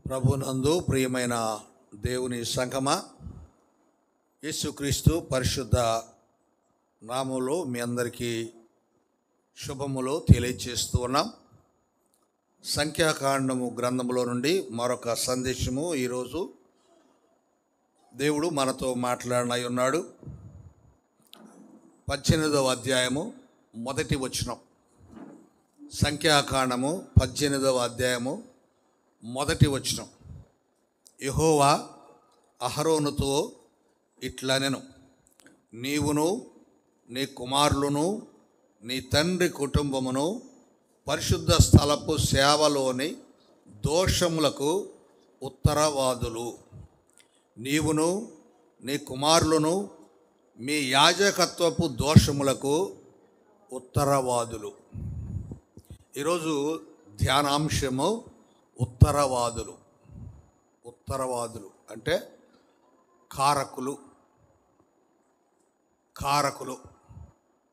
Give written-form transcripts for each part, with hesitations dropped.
ప్రభునందు ప్రియమైన దేవుని సంగమా, యేసుక్రీస్తు పరిశుద్ధ నామములో మీ అందరికీ శుభములు తెలియజేస్తూ ఉన్నాం. సంఖ్యాకాండము గ్రంథములో నుండి మరొక సందేశము ఈరోజు దేవుడు మనతో మాట్లాడనై ఉన్నాడు. 18వ అధ్యాయము మొదటి వచనం. సంఖ్యాకాండము 18వ అధ్యాయము మొదటి వచనం. యెహోవా అహరోనుతో ఇట్లనెను, నీవును నీ కుమారులను నీ తండ్రి కుటుంబమును పరిశుద్ధ స్థలపు సేవలోని దోషములకు ఉత్తరవాదులు. నీవును నీ కుమారులను మీ యాజకత్వపు దోషములకు ఉత్తరవాదులు. ఈరోజు ధ్యానాంశము ఉత్తరవాదులు. ఉత్తరవాదులు అంటే కారకులు.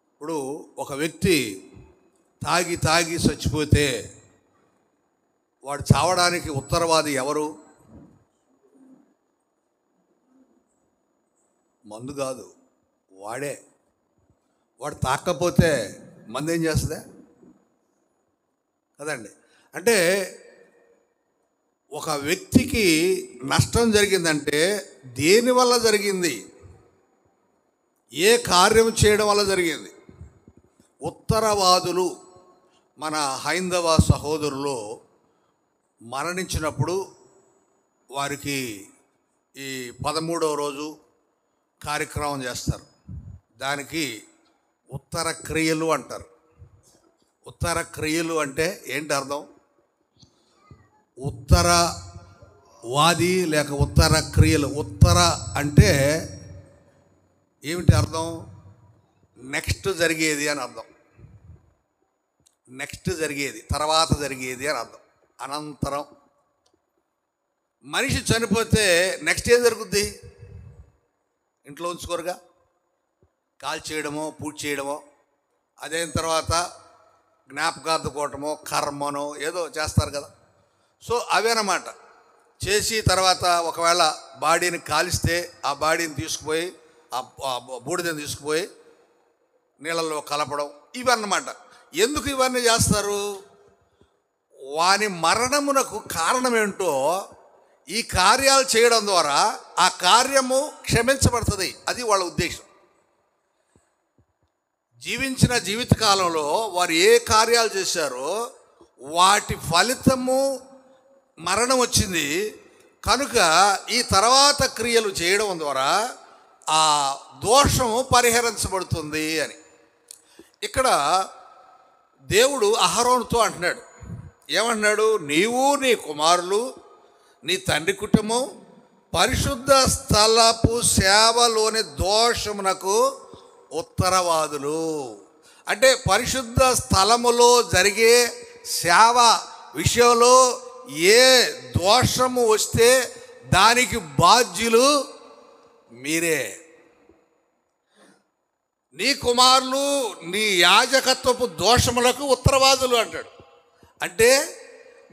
ఇప్పుడు ఒక వ్యక్తి తాగి చచ్చిపోతే వాడు చావడానికి ఉత్తరవాది ఎవరు? మందు కాదు, వాడే. వాడు తాకపోతే మందు ఏం చేస్తుందా కదండి. అంటే ఒక వ్యక్తికి నష్టం జరిగిందంటే దేనివల్ల జరిగింది, ఏ కార్యం చేయడం వల్ల జరిగింది? ఉత్తరవాదులు. మన హైందవ సహోదరులు మరణించినప్పుడు వారికి ఈ 13వ రోజు కార్యక్రమం చేస్తారు. దానికి ఉత్తర క్రియలు అంటారు. ఉత్తర క్రియలు అంటే ఏంటి అర్థం? ఉత్తరవాది లేక ఉత్తర క్రియలు. ఉత్తర అంటే ఏమిటి అర్థం? నెక్స్ట్ జరిగేది అని అర్థం. నెక్స్ట్ జరిగేది, తర్వాత జరిగేది అని అర్థం. అనంతరం. మనిషి చనిపోతే నెక్స్ట్ ఏం జరుగుద్ది? ఇంట్లో ఉంచుకోరుగా, కాల్ చేయడమో పూజ చేయడమో, అదైన తర్వాత జ్ఞాపకార్థకోవటమో కర్మనో ఏదో చేస్తారు కదా. సో అవేనమాట. చేసి తర్వాత ఒకవేళ బాడీని కాలిస్తే ఆ బాడీని తీసుకుపోయి ఆ బూడిదని తీసుకుపోయి నీళ్ళల్లో కలపడం, ఇవన్నమాట. ఎందుకు ఇవన్నీ చేస్తారు? వాని మరణమునకు కారణమేంటో ఈ కార్యాలు చేయడం ద్వారా ఆ కార్యము క్షమించబడుతుంది. అది వాళ్ళ ఉద్దేశం. జీవించిన జీవితకాలంలో వారు ఏ కార్యాలు చేశారో వాటి ఫలితము మరణం వచ్చింది కనుక ఈ తర్వాత క్రియలు చేయడం ద్వారా ఆ దోషము పరిహరించబడుతుంది అని. ఇక్కడ దేవుడు అహరోనుతో అంటున్నాడు. ఏమంటున్నాడు? నీవు నీ కుమారులు నీ తండ్రి కుటుంబం పరిశుద్ధ స్థలపు సేవలోని దోషమునకు ఉత్తరవాదులు. అంటే పరిశుద్ధ స్థలములో జరిగే సేవ విషయంలో ఏ దోషము వస్తే దానికి బాధ్యులు మీరే. నీ కుమారులు నీ యాజకత్వపు దోషములకు ఉత్తరవాదులు అంటాడు. అంటే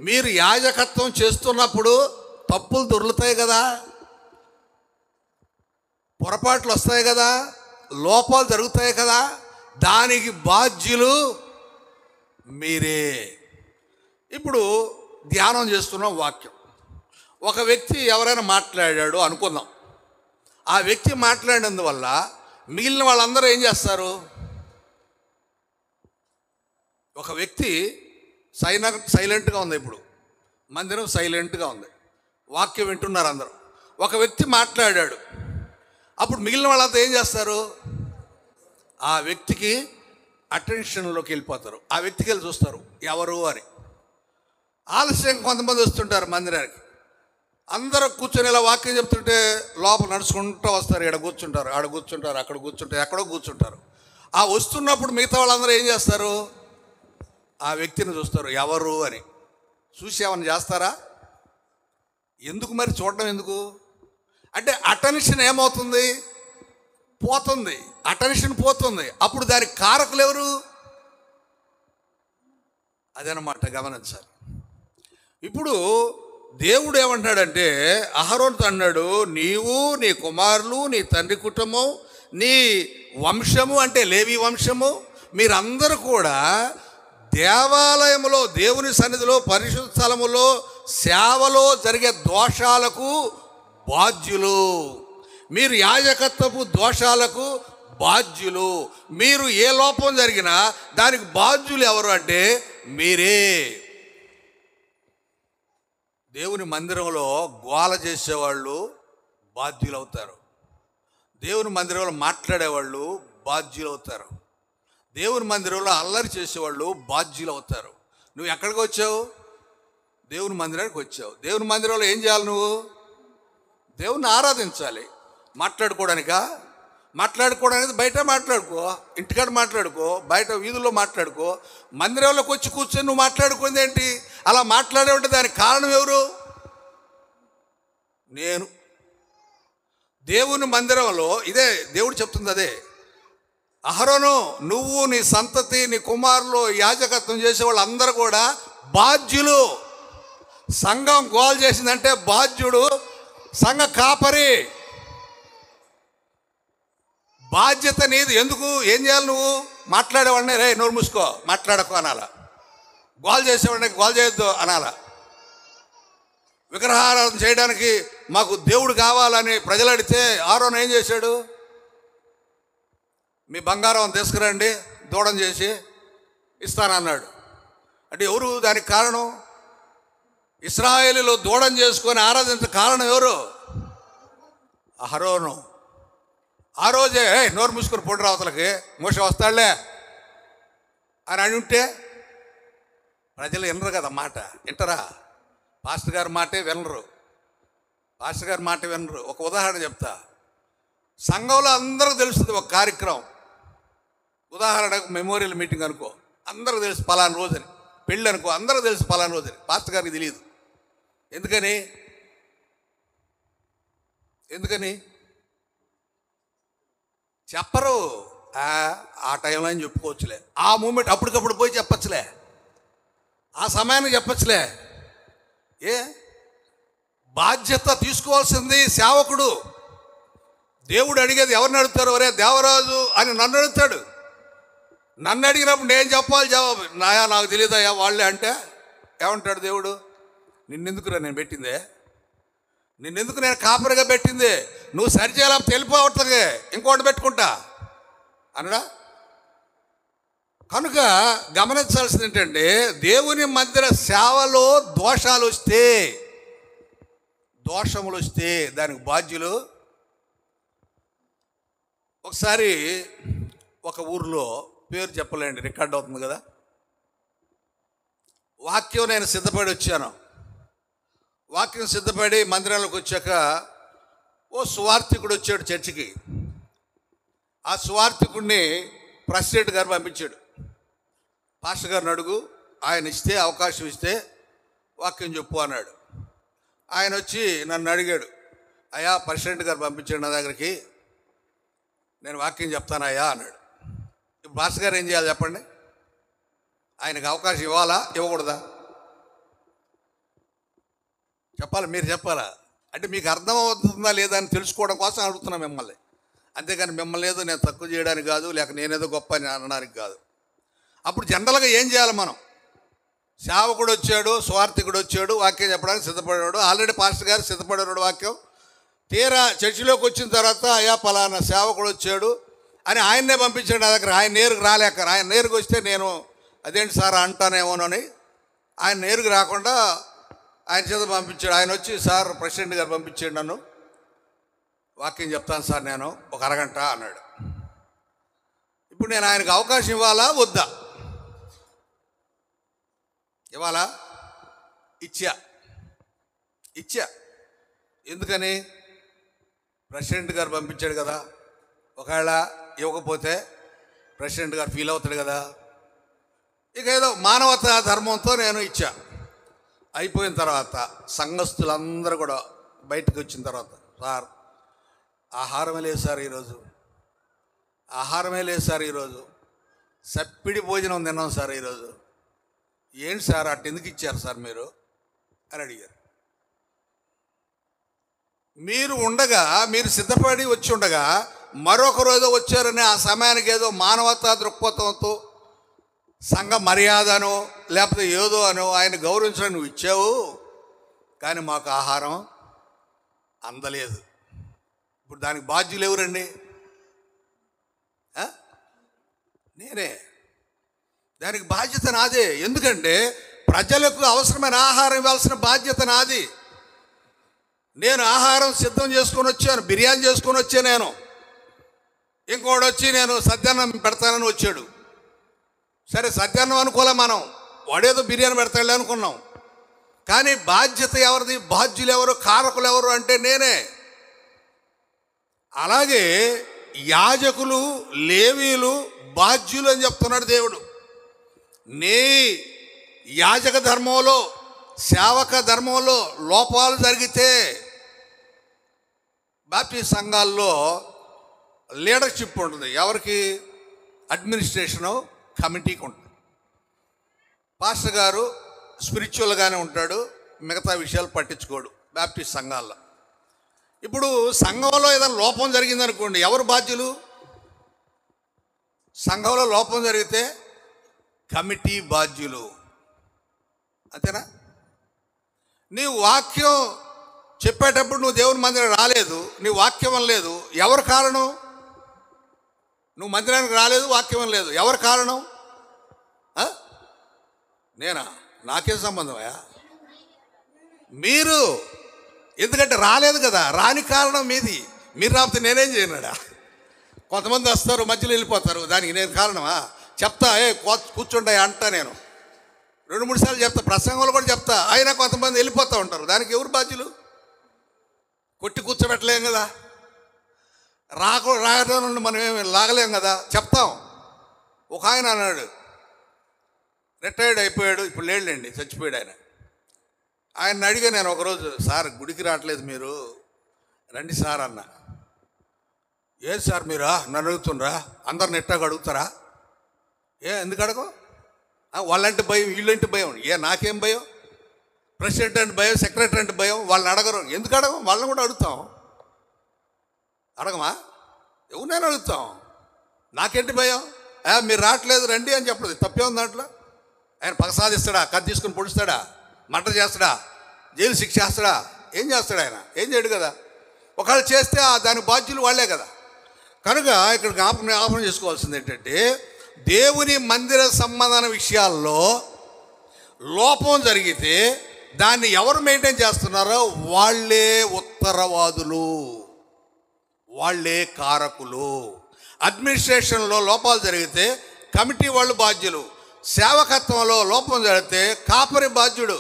మీరు యాజకత్వం చేస్తున్నప్పుడు తప్పులు దొర్లుతాయి కదా, పొరపాట్లు వస్తాయి కదా, లోపాలు జరుగుతాయి కదా, దానికి బాధ్యులు మీరే. ఇప్పుడు ధ్యానం చేస్తున్నాం వాక్యం. ఒక వ్యక్తి ఎవరైనా మాట్లాడాడు అనుకుందాం. ఆ వ్యక్తి మాట్లాడినందువల్ల మిగిలిన వాళ్ళందరూ ఏం చేస్తారు? ఒక వ్యక్తి సైలెంట్గా ఉంది. ఇప్పుడు మందిరం సైలెంట్గా ఉంది, వాక్యం వింటున్నారు అందరూ. ఒక వ్యక్తి మాట్లాడాడు. అప్పుడు మిగిలిన వాళ్ళంతా ఏం చేస్తారు? ఆ వ్యక్తికి అటెన్షన్లోకి వెళ్ళిపోతారు. ఆ వ్యక్తికి వెళ్ళి చూస్తారు ఎవరు అని. ఆలస్యం కొంతమంది వస్తుంటారు మందిరానికి. అందరూ కూర్చొని ఇలా వాక్యం చెప్తుంటే లోపల నడుచుకుంటూ వస్తారు. ఇక్కడ కూర్చుంటారు, ఆడ కూర్చుంటారు, అక్కడ కూర్చుంటారు, ఎక్కడో కూర్చుంటారు. ఆ వస్తున్నప్పుడు మిగతా వాళ్ళందరూ ఏం చేస్తారు? ఆ వ్యక్తిని చూస్తారు ఎవరు అని. చూసి ఏమన్నా చేస్తారా? ఎందుకు మరి చూడడం ఎందుకు? అంటే అటెన్షన్ ఏమవుతుంది? పోతుంది. అటెన్షన్ పోతుంది. అప్పుడు దానికి కారకులు ఎవరు? అదనమాట గమనించాలి. ఇప్పుడు దేవుడు ఏమంటాడంటే అహరోనుతో అన్నాడు, నీవు నీ కుమారులు నీ తండ్రి కుటుంబం నీ వంశము అంటే లేవి వంశము మీరందరూ కూడా దేవాలయములో దేవుని సన్నిధిలో పరిశుద్ధ స్థలములో సేవలో జరిగే దోషాలకు బాధ్యులు. మీరు యాజకత్వపు దోషాలకు బాధ్యులు. మీరు ఏ లోపం జరిగినా దానికి బాధ్యులు ఎవరు అంటే మీరే. దేవుని మందిరంలో గోల చేసేవాళ్ళు బాధ్యులు అవుతారు. దేవుని మందిరంలో మాట్లాడేవాళ్ళు బాధ్యులు అవుతారు. దేవుని మందిరంలో అల్లరి చేసేవాళ్ళు బాధ్యులు అవుతారు. నువ్వు ఎక్కడికి వచ్చావు? దేవుని మందిరానికి వచ్చావు. దేవుని మందిరంలో ఏం చేయాలి? నువ్వు దేవుని ఆరాధించాలి. మాట్లాడుకోవడానికి బయట మాట్లాడుకో, ఇంటికాడ మాట్లాడుకో, బయట వీధుల్లో మాట్లాడుకో. మందిరంలోకి వచ్చి కూర్చొని నువ్వు మాట్లాడుకుంది ఏంటి? అలా మాట్లాడే ఉంటే దానికి కారణం ఎవరు? నేను. దేవుని మందిరంలో ఇదే దేవుడు చెప్తుంది. అదే అహరోను, నువ్వు నీ సంతతి నీ కుమారులు యాజకత్వం చేసే వాళ్ళందరూ కూడా బాధ్యులు. సంఘం గోల్ చేసిందంటే బాధ్యుడు సంఘ కాపరి. బాధ్యత నీది. ఎందుకు? ఏం చేయాలి? నువ్వు మాట్లాడేవాడిని రే నోరు మూసుకో మాట్లాడకు అనాలా. గోల్ చేసేవాడిని గోల్ చేయొద్దు అనాలా. విగ్రహారాధన చేయడానికి మాకు దేవుడు కావాలని ప్రజలు అడిగితే అహరోను ఏం చేశాడు? మీ బంగారం తీసుకురండి దూడం చేసి ఇస్తానన్నాడు. అంటే ఎవరు దానికి కారణం? ఇశ్రాయేలీలు దూడం చేసుకొని ఆరాధించే కారణం ఎవరు? అహరోను. ఆ రోజే నోరు మూసుకొని పొడి రావతలకి మోషే వస్తాడులే అని అని ఉంటే ప్రజలు వినరు కదా మాట. వింటరా? పాస్టర్ గారి మాటే వినరు. ఒక ఉదాహరణ చెప్తా. సంఘంలో అందరికీ తెలుస్తుంది ఒక కార్యక్రమం. ఉదాహరణకు మెమోరియల్ మీటింగ్ అనుకో, అందరూ తెలుసు పలానా రోజుని. పెళ్ళి అనుకో, అందరూ తెలుసు పలానా రోజుని. పాస్టర్ గారికి తెలియదు. ఎందుకని చెప్పరు. ఆ టైంలో అని చెప్పుకోవచ్చులే. ఆ మూమెంట్ అప్పటికప్పుడు పోయి చెప్పచ్చులే. ఆ సమయానికి చెప్పచ్చులే. బాధ్యత తీసుకోవాల్సింది సేవకుడు. దేవుడు అడిగేది ఎవరిని అడుగుతారు? ఒరే దేవరాజు అని నన్ను అడుగుతాడు. నన్ను అడిగినప్పుడు నేను చెప్పాలి జవాబు. నాకు తెలియదయ్యా వాళ్ళే అంటే ఏమంటాడు దేవుడు? నిన్నెందుకురా నేను పెట్టిందే? నిన్నెందుకు నేను కాపరిగా పెట్టింది? నువ్వు సరిచేయాలి తెలిపోవట్లే ఇంకోటి పెట్టుకుంటా అనడా. కనుక గమనించాల్సింది ఏంటంటే దేవుని మందిర సేవలో దోషములు వస్తే దానికి బాధ్యులు. ఒకసారి ఒక ఊర్లో, పేరు చెప్పలేండి రికార్డ్ అవుతుంది కదా, వాక్యం నేను సిద్ధపడి వచ్చాను. వాక్యం సిద్ధపడి మందిరంలోకి వచ్చాక ఓ సువార్థికుడు వచ్చాడు చర్చికి. ఆ సువార్థికుడిని ప్రెసిడెంట్ గారు పంపించాడు. పాస్టర్ గారిని అడుగు, ఆయన ఇస్తే అవకాశం ఇస్తే వాక్యం చెప్పు అన్నాడు. ఆయన వచ్చి నన్ను అడిగాడు, అయ్యా ప్రెసిడెంట్ గారు పంపించాడు నా దగ్గరికి, నేను వాక్యం చెప్తానయ్యా అన్నాడు. ఇప్పుడు పాస్టర్ గారు ఏం చేయాలి చెప్పండి? ఆయనకు అవకాశం ఇవ్వాలా ఇవ్వకూడదా? చెప్పాలి, మీరు చెప్పాలా? అంటే మీకు అర్థమవుతుందా లేదా అని తెలుసుకోవడం కోసం అడుగుతున్నా మిమ్మల్ని. అంతేకాని మిమ్మల్ని ఏదో నేను తక్కువ చేయడానికి కాదు, లేక నేనేదో గొప్ప అని అనడానికి కాదు. అప్పుడు జనరల్గా ఏం చేయాలి మనం? సేవకుడు వచ్చాడు, స్వార్థికుడు వచ్చాడు, వాక్యం చెప్పడానికి సిద్ధపడేవాడు. ఆల్రెడీ పాస్టర్ గారు సిద్ధపడేవాడు వాక్యం. తీరా చర్చిలోకి వచ్చిన తర్వాత అయ్యా పలానా సేవకుడు వచ్చాడు అని ఆయన్నే పంపించాడు నా దగ్గర. ఆయన నేరుగా రాలేక, ఆయన నేరుగా వస్తే నేను అదేంటి సార్ అంటానేమోనని ఆయన నేరుగా రాకుండా ఆయన చేత పంపించాడు. ఆయన వచ్చి, సార్ ప్రెసిడెంట్ గారు పంపించాడు నన్ను, వాక్యం చెప్తాను సార్ నేను ఒక అరగంట అన్నాడు. ఇప్పుడు నేను ఆయనకు అవకాశం ఇవ్వాలా వద్దా? ఇవ్వాలా? ఇచ్చా. ఎందుకని? ప్రెసిడెంట్ గారు పంపించాడు కదా. ఒకవేళ ఇవ్వకపోతే ప్రెసిడెంట్ గారు ఫీల్ అవుతాడు కదా. ఇక ఏదో మానవతా ధర్మంతో నేను ఇచ్చా. అయిపోయిన తర్వాత సంఘస్థులందరూ కూడా బయటకు వచ్చిన తర్వాత, సార్ ఆహారమే లేదు సార్ ఈరోజు, సప్పిడి భోజనం తిన్నాం సార్ ఈరోజు. ఏంటి సార్ అట్టు ఎందుకు ఇచ్చారు సార్ మీరు అని అడిగారు. మీరు ఉండగా, మీరు సిద్ధపడి వచ్చి ఉండగా మరొక రోజు వచ్చారని ఆ సమయానికి ఏదో మానవతా దృక్పథంతో సంఘ మర్యాదనో లేకపోతే ఏదో అనో ఆయన గౌరవించడం నువ్వు ఇచ్చావు, కానీ మాకు ఆహారం అందలేదు. ఇప్పుడు దానికి బాధ్యులు ఎవరండి? నేనే. దానికి బాధ్యత నాదే. ఎందుకంటే ప్రజలకు అవసరమైన ఆహారం ఇవ్వాల్సిన బాధ్యత నాది. నేను ఆహారం సిద్ధం చేసుకొని వచ్చాను, బిర్యానీ చేసుకొని వచ్చాను. నేను ఇంకోటి వచ్చి నేను సద్యాన్నం పెడతానని వచ్చాడు. సరే సద్యాన్నం అనుకోలే, మనం వాడేదో బిర్యానీ పెడతాడు అనుకున్నాం. కానీ బాధ్యత ఎవరిది? బాధ్యులు ఎవరు? కారకులు ఎవరు అంటే నేనే. అలాగే యాజకులు, లేవీలు బాధ్యులు అని చెప్తున్నాడు దేవుడు. నీ యాజక ధర్మంలో, సేవక ధర్మంలో లోపాలు జరిగితే బాప్టిస్ట్ సంఘాల్లో లీడర్షిప్ ఉంటుంది. ఎవరికి? అడ్మినిస్ట్రేషను కమిటీకి ఉంటుంది. పాస్టర్ గారు స్పిరిచువల్గానే ఉంటాడు, మిగతా విషయాలు పట్టించుకోడు బాప్టిస్ట్ సంఘాల్లో. ఇప్పుడు సంఘంలో ఏదైనా లోపం జరిగిందనుకోండి, ఎవరు బాధ్యులు? సంఘంలో లోపం జరిగితే కమిటీ బాధ్యులు. అంతేనా? నీ వాక్యం చెప్పేటప్పుడు నువ్వు దేవుని మందిరం రాలేదు, నీ వాక్యం లేదు, ఎవరు కారణం? నువ్వు మందిరానికి రాలేదు, వాక్యం లేదు, ఎవరు కారణం? నేనా? నాకేం సంబంధమయ్యా? మీరు. ఎందుకంటే రాలేదు కదా, రాని కారణం మీది. మీరు రాకపోతే నేనేం చేయనాడా? కొంతమంది వస్తారు, మధ్యలో వెళ్ళిపోతారు, దానికి నేను కారణమా? చెప్తా, కూర్చుంటా అంటా. నేను 2-3 సార్లు చెప్తా, ప్రసంగంలో కూడా చెప్తా. అయినా కొంతమంది వెళ్ళిపోతూ ఉంటారు. దానికి ఎవరు బాధ్యులు? కొట్టి కూర్చోబెట్టలేం కదా, రాగడం నుండి మనం ఏమి లాగలేం కదా, చెప్తాం. ఒక ఆయన అన్నాడు, రిటైర్డ్ అయిపోయాడు, ఇప్పుడు లేడులేండి, చచ్చిపోయాడు ఆయన. ఆయన అడిగా నేను ఒకరోజు, సార్ గుడికి రావట్లేదు మీరు, రండి సార్ అన్న. ఏది సార్ మీరా నన్ను అడుగుతుండ్రా? అందరిని ఎట్టాగా అడుగుతారా? ఎందుకు అడగం? వాళ్ళంటే భయం, వీళ్ళంటే భయం. నాకేం భయం? ప్రెసిడెంట్ అంటే భయం, సెక్రటరీ అంటే భయం. వాళ్ళని అడగరు. ఎందుకు అడగం? వాళ్ళని కూడా అడుగుతాం. అడగమా? ఎవరినైనా అడుగుతాం. నాకేంటి భయం? మీరు రావట్లేదు రండి అని చెప్పలేదు, తప్పే ఉంది దాంట్లో. ఆయన పగ సాధిస్తాడా? కత్తి తీసుకుని పొడుస్తాడా? మర్డర్ చేస్తాడా? జైలు శిక్ష చేస్తాడా? ఏం చేస్తాడు ఆయన? ఏం చేయడు కదా. ఒకవేళ చేస్తే దానికి బాధ్యులు వాళ్ళే కదా. కనుక ఇక్కడ జ్ఞాపకం చేసుకోవాల్సింది ఏంటంటే, దేవుని మందిర సంబంధమైన విషయాల్లో లోపం జరిగితే దాన్ని ఎవరు మెయింటైన్ చేస్తున్నారో వాళ్ళే ఉత్తరవాదులు, వాళ్ళే కారకులు. అడ్మినిస్ట్రేషన్లో లోపాలు జరిగితే కమిటీ వాళ్ళు బాధ్యులు. సేవకత్వంలో లోపం జరిగితే కాపరి బాధ్యుడు.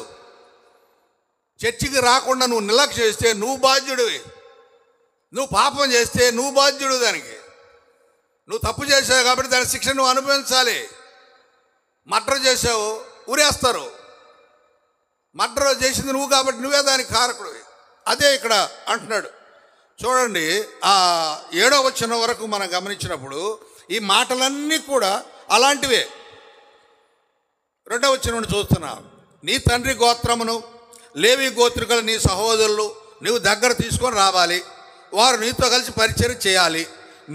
చర్చికి రాకుండా నువ్వు నిర్లక్ష్యం చేస్తే నువ్వు బాధ్యుడివి. నువ్వు పాపం చేస్తే నువ్వు బాధ్యుడు. దానికి నువ్వు తప్పు చేసావు కాబట్టి దాని శిక్ష నువ్వు అనుభవించాలి. మర్డర్ చేసావు, ఊరేస్తారు. మర్డర్ చేసింది నువ్వు కాబట్టి నువ్వే దానికి కారకుడివి. అదే ఇక్కడ అంటున్నాడు. చూడండి, 7వ వచనం వరకు మనం గమనించినప్పుడు ఈ మాటలన్నీ కూడా అలాంటివే. 2వ వచనం నుండి చూస్తున్నాం. నీ తండ్రి గోత్రమును, లేవి గోత్రికులు నీ సహోదరులు నీవు దగ్గర తీసుకొని రావాలి. వారు నీతో కలిసి పరిచయం చేయాలి.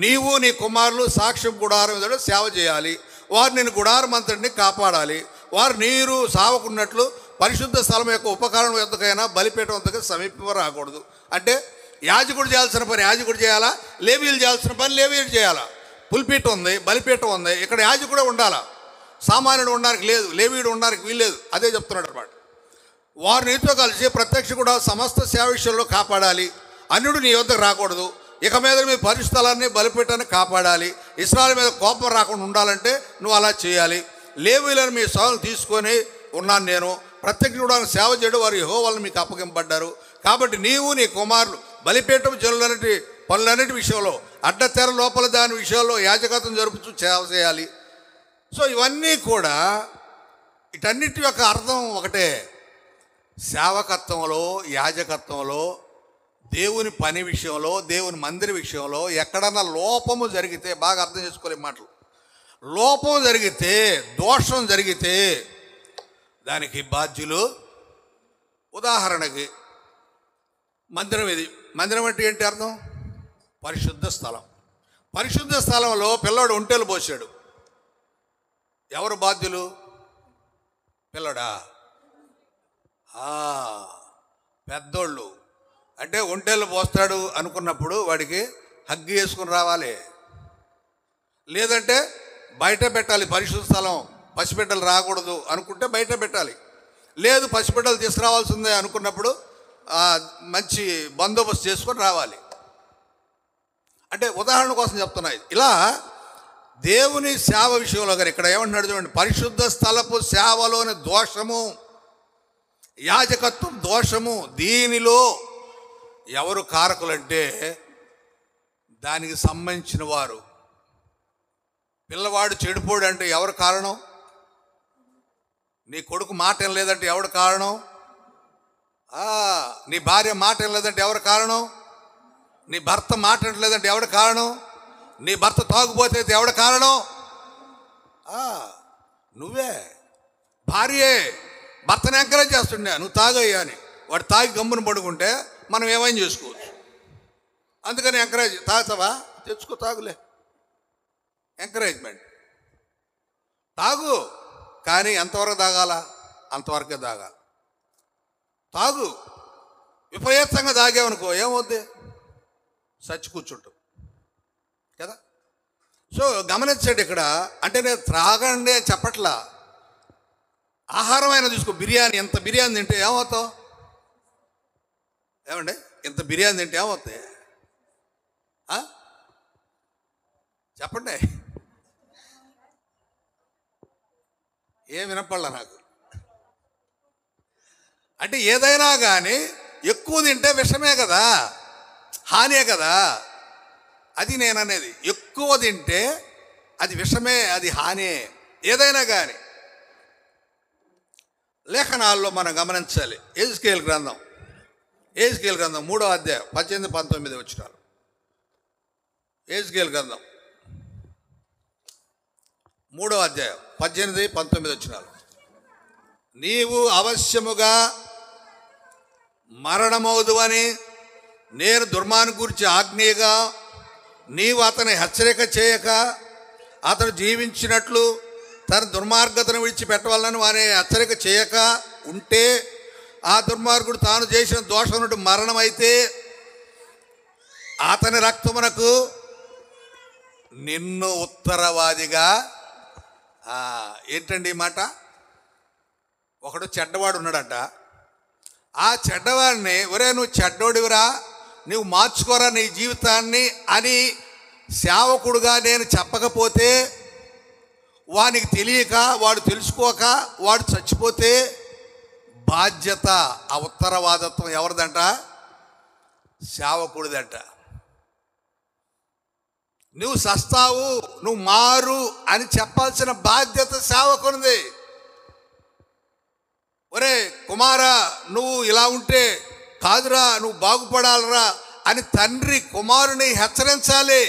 నీవు నీ కుమారులు సాక్ష్యం గుడారం మీద సేవ చేయాలి. వారు నేను గుడారం అంతటిని కాపాడాలి. వారు నీరు సావకున్నట్లు పరిశుద్ధ స్థలం యొక్క ఉపకరణం ఎంతకైనా బలిపీఠం అంతగా సమీపం రాకూడదు. అంటే యాజకుడు చేయాల్సిన పని యాజకుడు చేయాలా, లేవీలు చేయాల్సిన పని లేవీలు చేయాలా. పుల్పీఠం ఉంది, బలిపీఠం ఉంది, ఇక్కడ యాజకుడే ఉండాలా. సామాన్యుడు ఉండడానికి లేదు, లేవీయుడు ఉండడానికి వీల్లేదు. అదే చెప్తున్నాడు అన్నమాట. వారు నీతో కలిసి ప్రత్యక్ష కూడా సమస్త సేవ విషయంలో కాపాడాలి. అన్యుడు నీ వద్దకు రాకూడదు. ఇక మీద మీ పరిస్థలాన్ని బలిపీఠాన్ని కాపాడాలి. ఇశ్రాయేలు మీద కోపం రాకుండా ఉండాలంటే నువ్వు అలా చేయాలి. లేవీయులను మీ సేవలు తీసుకొని ఉన్నాను నేను. ప్రత్యక్ష కూడా సేవ చేయడం వారు యెహోవాను మీకు అప్పగింపబడ్డారు. కాబట్టి నీవు నీ కుమారులు బలిపీఠం పనులన్నిటి విషయంలో, అడ్డతెర లోపల దాని విషయంలో యాజకత్వం జరుపుతూ సేవ చేయాలి. సో ఇవన్నీ కూడా వీటన్నిటి యొక్క అర్థం ఒకటే. సేవకత్వంలో, యాజకత్వంలో, దేవుని పని విషయంలో, దేవుని మందిర విషయంలో ఎక్కడన్నా లోపము జరిగితే, బాగా అర్థం చేసుకోలే మాటలు, లోపం జరిగితే, దోషం జరిగితే దానికి బాధ్యులు. ఉదాహరణకి మందిరం ఇది. మందిరం అంటే ఏంటి అర్థం? పరిశుద్ధ స్థలం. పరిశుద్ధ స్థలంలో పిల్లోడు ఒంటెలు పోసాడు. ఎవరు బాధ్యులు? పిల్లడా? పెద్దోళ్ళు. అంటే ఒంటెలు పోస్తాడు అనుకున్నప్పుడు వాడికి హగ్గు వేసుకుని రావాలి, లేదంటే బయట పెట్టాలి. పరిశుద్ధ స్థలం, పసిబిడ్డలు రాకూడదు అనుకుంటే బయట పెట్టాలి. లేదు పసిబిడ్డలు తీసుకురావాల్సిందే అనుకున్నప్పుడు మంచి బందోబస్తు చేసుకొని రావాలి. అంటే ఉదాహరణ కోసం చెప్తున్నా. ఇలా దేవుని సేవ విషయంలో కానీ ఇక్కడ ఏమంటున్నాడు చూడండి, పరిశుద్ధ స్థలపు సేవలోని దోషము, యాజకత్వం దోషము, దీనిలో ఎవరు కారకులంటే దానికి సంబంధించిన వారు. పిల్లవాడు చెడిపోడు అంటే ఎవరు కారణం? నీ కొడుకు మాట ఏం లేదంటే ఎవడు కారణం? నీ భార్య మాట ఏం లేదంటే ఎవరు కారణం? నీ భర్త మాట లేదంటే ఎవడు కారణం? నీ భర్త తాగుపోతే ఎవడు కారణం? నువ్వే. భార్యే భర్తను ఎంకరేజ్ చేస్తుండే, నువ్వు తాగయ్యా అని. వాడు తాగి గమ్మున పడుకుంటే మనం ఏమైనా చేసుకోవచ్చు. అందుకని ఎంకరేజ్. తాగుతావా? తెచ్చుకో, తాగులే. ఎంకరేజ్మెంట్. తాగు, కానీ ఎంతవరకు తాగాల? అంతవరకే తాగాలి. తాగు. విపరీతంగా తాగేవనుకో ఏమవుద్ది? చచ్చి కూర్చుంటాం కదా. సో గమనించండి ఇక్కడ. అంటే నేను త్రాగండి అని చెప్పట్లా. ఆహారం అయినా తీసుకో. బిర్యానీ, ఎంత బిర్యానీ తింటే ఏమవుతావు? ఏమండి, ఇంత బిర్యానీ తింటే ఏమవుతాయి? చెప్పండి. ఏం వినపడలా నాకు. అంటే ఏదైనా కానీ ఎక్కువ తింటే విషమే కదా, హానే కదా. అది నేను అనేది. ఎక్కువ తింటే అది విషమే, అది హానే. ఏదైనా కానీ లేఖనాల్లో మనం గమనించాలి. యెహెజ్కేలు గ్రంథం 3వ అధ్యాయం 18-19 వచనాలు. యెహెజ్కేలు గ్రంథం 3వ అధ్యాయం 18-19 వచనాలు. నీవు అవశ్యముగా మరణమవుదువని నేను దుర్మార్గుని గురించి ఆజ్ఞగా నీవు అతని హెచ్చరిక చేయక అతను జీవించినట్లు తన దుర్మార్గతను విడిచిపెట్టవాలని వాని హెచ్చరిక చేయక ఉంటే ఆ దుర్మార్గుడు తాను చేసిన దోషం నుండి మరణమైతే అతని రక్తమునకు నిన్ను ఉత్తరవాదిగా. ఏంటండి ఈ మాట? ఒకడు చెడ్డవాడు ఉన్నాడంట. ఆ చెడ్డవాడిని, ఒరే నువ్వు చెడ్డోడివిరా, నువ్వు మార్చుకోరా నీ జీవితాన్ని అని సేవకుడుగా నేను చెప్పకపోతే, వానికి తెలియక, వాడు తెలుసుకోక వాడు చచ్చిపోతే బాధ్యత, ఆ ఉత్తరవాదత్వం ఎవరిదంట? సేవకుడిదంట. నువ్వు సస్తావు, నువ్వు మారు అని చెప్పాల్సిన బాధ్యత సేవకునిది. ఒరే కుమారా, నువ్వు ఇలా ఉంటే కాదురా, నువ్వు బాగుపడాలరా అని తండ్రి కుమారుని హెచ్చరించాలి.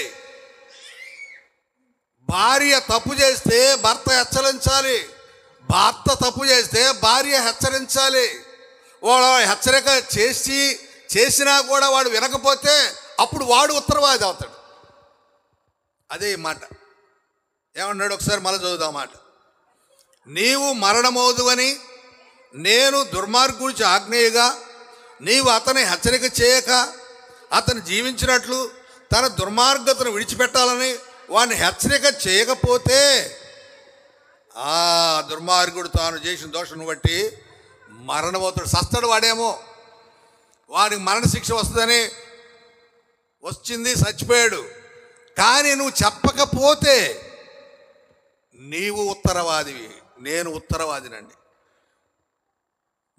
భార్య తప్పు చేస్తే భర్త హెచ్చరించాలి. భర్త తప్పు చేస్తే భార్య హెచ్చరించాలి. వాడు హెచ్చరిక చేసినా కూడా వాడు వినకపోతే అప్పుడు వాడు ఉత్తరవాది అవుతాడు. అదే ఈ మాట. ఏమన్నాడు ఒకసారి మళ్ళీ చదువుదాం మాట. నీవు మరణమవుదువని నేను దుర్మార్గుని గురించి ఆజ్ఞేయగా నీవు అతని హెచ్చరిక చేయక అతను జీవించినట్లు తన దుర్మార్గతను విడిచిపెట్టాలని వాడిని హెచ్చరిక చేయకపోతే ఆ దుర్మార్గుడు తాను చేసిన దోషం బట్టి మరణమవుతాడు. సస్తాడు వాడేమో, వాడికి మరణశిక్ష వస్తుందని వచ్చింది, చచ్చిపోయాడు. కానీ నువ్వు చెప్పకపోతే నీవు ఉత్తరవాదివి, నేను ఉత్తరవాదినండి.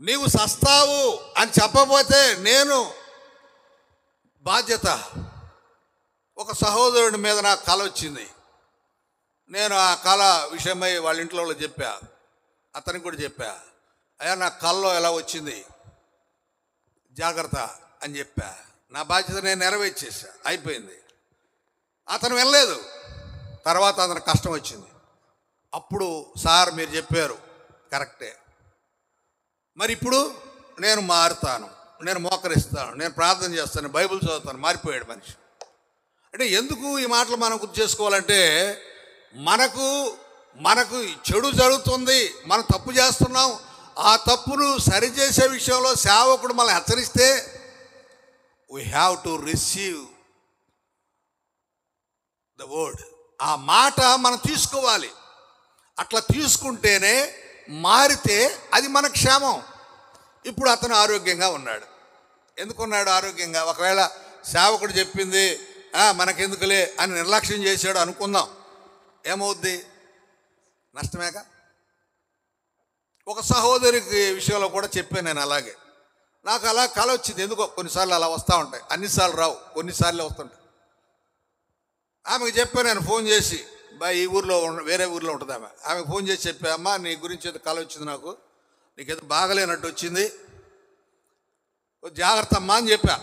నీవు సస్తావు అని చెప్పకపోతే నేను బాధ్యత. ఒక సహోదరుడి మీద నాకు కళ వచ్చింది. నేను ఆ కళ విషయమై వాళ్ళ ఇంట్లో చెప్పా, అతనికి కూడా చెప్పా. అయ్యా నా కళలో ఎలా వచ్చింది, జాగ్రత్త అని చెప్పా. నా బాధ్యత నేను నెరవేర్చేసా, అయిపోయింది. అతను వెళ్ళలేదు. తర్వాత అతనికి కష్టం వచ్చింది. అప్పుడు సార్ మీరు చెప్పారు కరెక్టే, మరి ఇప్పుడు నేను మారుతాను, నేను మోకరిస్తాను, నేను ప్రార్థన చేస్తాను, బైబిల్ చదువుతాను. మారిపోయాడు మనిషి. అంటే ఎందుకు ఈ మాటలు మనం గుర్తు చేసుకోవాలంటే, మనకు మనకు చెడు జరుగుతుంది, మనం తప్పు చేస్తున్నాం, ఆ తప్పును సరిచేసే విషయంలో సేవకుడు మనల్ని హెచ్చరిస్తే we have to receive the word. ఆ మాట మనం తీసుకోవాలి. అట్లా తీసుకుంటేనే మారితే అది మన క్షేమం. ఇప్పుడు అతను ఆరోగ్యంగా ఉన్నాడు. ఎందుకున్నాడు ఆరోగ్యంగా? ఒకవేళ సేవకుడు చెప్పింది మనకెందుకులే అని నిర్లక్ష్యం చేశాడు అనుకుందాం, ఏమవుద్ది? నష్టమేక. ఒక సహోదరికి విషయంలో కూడా చెప్పాను నేను. అలాగే నాకు అలా కల వచ్చింది. ఎందుకో కొన్నిసార్లు అలా వస్తూ ఉంటాయి, అన్నిసార్లు రావు, కొన్నిసార్లు వస్తుంటాయి. ఆమెకు చెప్పాను నేను ఫోన్ చేసి, ఈ ఊర్లో వేరే ఊర్లో ఉంటుంది ఆమె. ఆమెకు ఫోన్ చేసి చెప్పా, అమ్మ నీ గురించి ఏదో కల వచ్చింది, నాకు నీకేదో బాగలేనట్టు వచ్చింది, జాగ్రత్త అమ్మా అని చెప్పా.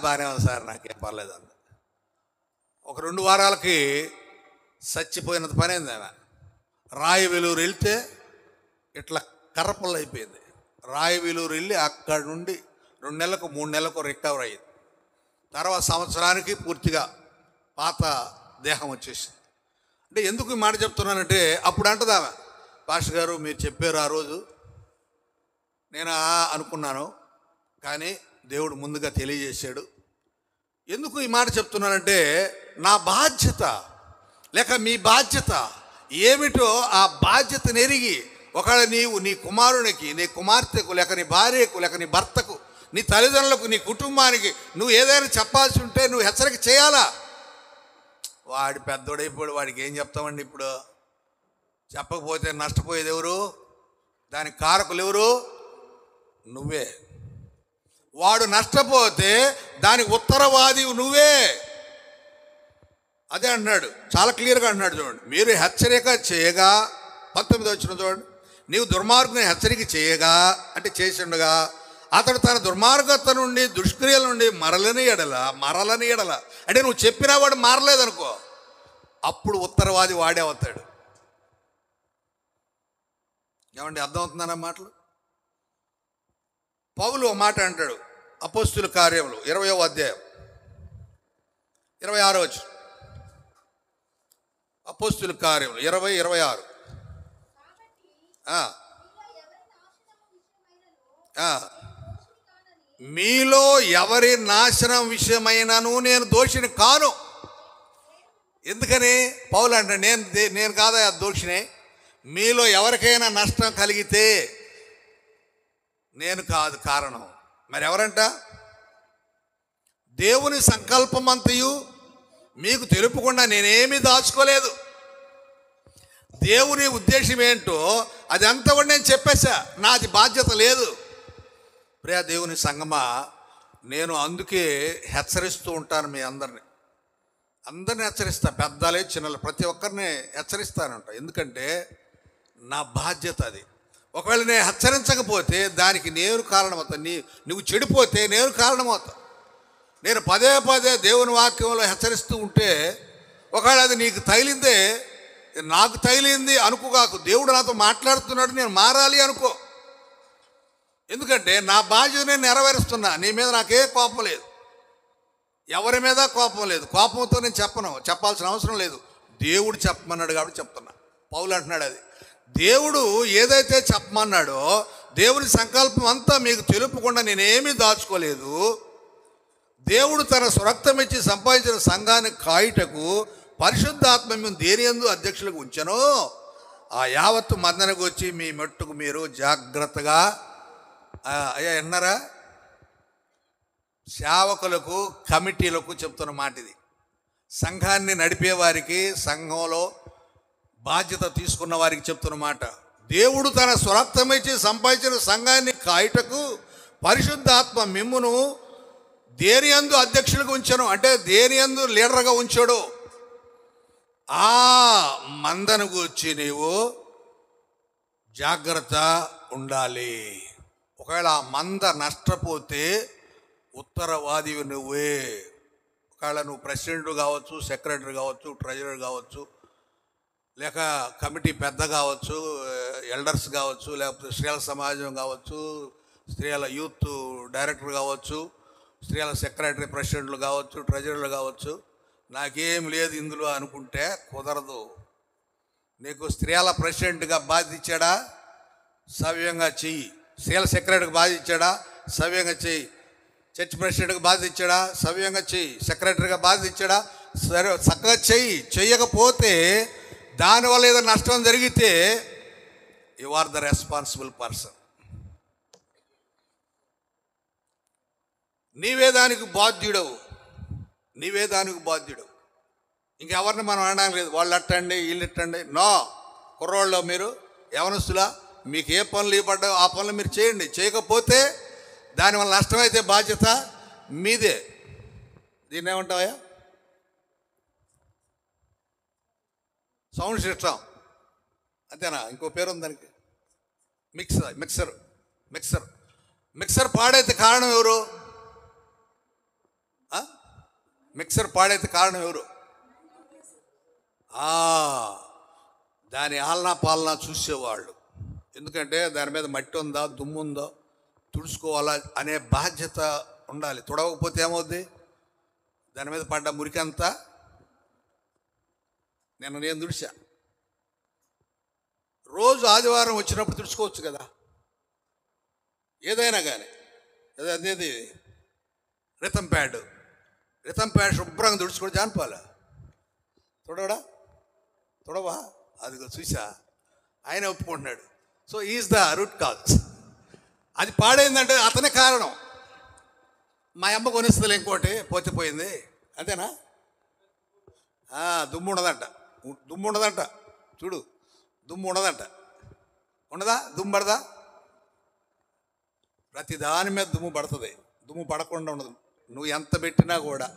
బాగానే ఉంది సార్, నాకేం పర్లేదు అంది. ఒక 2 వారాలకి చచ్చిపోయినంత పని అయింది ఆమె. రాయి వెలూరు వెళ్తే ఇట్లా కర్రపుల్ల అయిపోయింది. రాయి వెలూరు వెళ్ళి అక్కడి నుండి 2 నెలలకు 3 నెలలకు రికవర్ అయ్యింది. తర్వాత సంవత్సరానికి పూర్తిగా పాత దేహం వచ్చేసింది. అంటే ఎందుకు ఈ మాట చెప్తున్నానంటే, అప్పుడు అంటది ఆమె, పాస్టర్ గారు మీరు చెప్పారు ఆ రోజు, నేను అనుకున్నాను, కానీ దేవుడు ముందుగా తెలియజేశాడు. ఎందుకు ఈ మాట చెప్తున్నానంటే, నా బాధ్యత లేక మీ బాధ్యత ఏమిటో ఆ బాధ్యతను ఎరిగి, ఒకవేళ నీవు నీ కుమారునికి, నీ కుమార్తెకు, లేక నీ భార్యకు, లేక నీ భర్తకు, నీ తల్లిదండ్రులకు, నీ కుటుంబానికి నువ్వు ఏదైనా చెప్పాల్సి ఉంటే నువ్వు హెచ్చరిక చేయాలా. వాడి పెద్దోడైపోయాడు, వాడికి ఏం చెప్తామండి ఇప్పుడు? చెప్పకపోతే నష్టపోయేది ఎవరు? దానికి కారకులు ఎవరు? నువ్వే. వాడు నష్టపోతే దానికి ఉత్తరవాది నువ్వే. అదే అంటున్నాడు, చాలా క్లియర్గా అంటున్నాడు. చూడండి, మీరు హెచ్చరిక చేయగా, 19 వచ్చిన చూడండి, నీవు దుర్మార్గుని హెచ్చరిక చేయగా అంటే చేసిండగా, అతడు తన దుర్మార్గత నుండి, దుష్క్రియల నుండి మరలని ఎడల అంటే నువ్వు చెప్పినా వాడు మారలేదనుకో, అప్పుడు ఉత్తరవాది వాడే అవుతాడు. ఏమండి, అర్థమవుతుందన్న మాటలు? పౌలు ఒక మాట అంటాడు, అపోస్తుల కార్యములు 20వ అధ్యాయం 26వ వచనం. అపోస్తుల కార్యములు 20:26. మీలో ఎవరి నాశనం విషయమైనను నేను దోషిని కాను. ఎందుకని? పౌలు అంటే నేను కాదా దోషినే. మీలో ఎవరికైనా నష్టం కలిగితే నేను కాదు కారణం. మరి ఎవరంట? దేవుని సంకల్పం అంతయు మీకు తెలుపకుండా నేనేమీ దాచుకోలేదు. దేవుని ఉద్దేశం ఏంటో అదంతా కూడా నేను చెప్పేశా, నాది బాధ్యత లేదు. ప్రియ దేవుని సంగమా, నేను అందుకే హెచ్చరిస్తూ ఉంటాను మీ అందరినీ హెచ్చరిస్తా. పెద్దలే చిన్నలు ప్రతి ఒక్కరిని హెచ్చరిస్తానంట. ఎందుకంటే నా బాధ్యత అది. ఒకవేళ నేను హెచ్చరించకపోతే దానికి నేను కారణమవుతా. నువ్వు చెడిపోతే నేను కారణమవుతా. నేను పదే దేవుని వాక్యంలో హెచ్చరిస్తూ ఉంటే ఒకవేళ అది నీకు తగిలిందే, నాకు తగిలింది అనుకోగాకు, దేవుడు నాతో మాట్లాడుతున్నాడు, నేను మారాలి అనుకో. ఎందుకంటే నా బాధ్యత నేను నెరవేరుస్తున్నా. నీ మీద నాకే కోపం లేదు, ఎవరి మీద కోపం లేదు. కోపంతో నేను చెప్పాల్సిన అవసరం లేదు. దేవుడు చెప్పమన్నాడు కాబట్టి చెప్తున్నా. పౌలు అంటున్నాడు, అది దేవుడు ఏదైతే చెప్పమన్నాడో దేవుని సంకల్పం అంతా మీకు తెలుపకుండా నేనేమీ దాచుకోలేదు. దేవుడు తన స్వరక్తం ఇచ్చి సంపాదించిన సంఘాన్ని కాయుటకు పరిశుద్ధాత్మ మేము దేనియందు అధ్యక్షులకు ఉంచానో ఆ యావత్తు మందనకు వచ్చి మీ మట్టుకు మీరు జాగ్రత్తగా. అయ్యా విన్నారా? సేవకులకు, కమిటీలకు చెప్తున్న మాట ఇది. సంఘాన్ని నడిపే వారికి, సంఘంలో బాధ్యత తీసుకున్న వారికి చెప్తున్న మాట. దేవుడు తన స్వరక్తం ఇచ్చి సంపాదించిన సంఘాన్ని కాయుటకు పరిశుద్ధాత్మ మిమ్మును దేనియందు అధ్యక్షులకు ఉంచాను. అంటే దేనియందు లీడర్గా ఉంచాడు. ఆ మందను గూర్చి నీవు జాగ్రత్త ఉండాలి. ఒకవేళ ఆ మంద నష్టపోతే ఉత్తరవాదివి నువ్వే. ఒకవేళ నువ్వు ప్రెసిడెంట్ కావచ్చు, సెక్రటరీ కావచ్చు, ట్రెజరర్ కావచ్చు, లేక కమిటీ పెద్ద కావచ్చు, ఎల్డర్స్ కావచ్చు, లేకపోతే స్త్రీల సమాజం కావచ్చు, స్త్రీల యూత్ డైరెక్టర్ కావచ్చు, స్త్రీల సెక్రటరీ ప్రెసిడెంట్లు కావచ్చు, ట్రెజరర్లు కావచ్చు, నాకేం లేదు ఇందులో అనుకుంటే కుదరదు. నీకు స్త్రీల ప్రెసిడెంట్గా బాధ్యత ఇచ్చాడా, సవ్యంగా చెయ్యి. స్త్రీల సెక్రటరీకి బాధ్యత ఇచ్చాడా, సవ్యంగా చెయ్యి. చర్చ్ ప్రెసిడెంట్కి బాధ్యత ఇచ్చాడా, సవ్యంగా చెయ్యి. సెక్రటరీగా బాధ్యత ఇచ్చాడా, సరే చక్కగా చెయ్యి. చెయ్యకపోతే దానివల్ల ఏదో నష్టం జరిగితే you are the responsible person. నీవే దానికి బాధ్యుడవు, నీవే దానికి బాధ్యుడు. ఇంకెవరిని మనం అనడానికి లేదు, వాళ్ళు అట్టండి వీళ్ళు ఇట్టండి. నో, కుర్రోళ్ళు మీరు యవనస్తులా, మీకు ఏ పనులు ఇవ్వబడ్డాయో ఆ పనులు మీరు చేయండి. చేయకపోతే దానివల్ల నష్టమైతే బాధ్యత మీదే. దీన్ని ఏమంటావా? సౌండ్ సిస్టమ్ అంతేనా? ఇంకో పేరు ఉంది దానికి, మిక్సర్ పాడైతే కారణం ఎవరు? మిక్సర్ పాడైతే కారణం ఎవరు? దాని ఆలనా పాలనా చూసేవాళ్ళు. ఎందుకంటే దాని మీద మట్టి ఉందా, దుమ్ము ఉందో తుడుచుకోవాలా అనే బాధ్యత ఉండాలి. తుడవకపోతే ఏమవుద్ది? దాని మీద పడ్డ మురికంతా నేను తుడిచా. రోజు ఆదివారం వచ్చినప్పుడు తుడుచుకోవచ్చు కదా, ఏదైనా కానీ. అదేది రితం ప్యాడ్ శుభ్రంగా తుడుచుకోవడం జానపాల తొడవా అదిగో చూసా, ఆయన ఒప్పుకుంటున్నాడు. So is the root cause. అది పాడైందంటే అతనే కారణం. మా అమ్మ కొనిస్తుంది ఇంకోటి, పోతే పోయింది అంతేనా? దుమ్ము ఉండదంట చూడు, దుమ్ము ఉండదంట. ఉండదా? దుమ్ము పడదా? ప్రతి దాని మీద దుమ్ము పడుతుంది. దుమ్ము పడకుండా ఉండదు. నువ్వు ఎంత పెట్టినా కూడా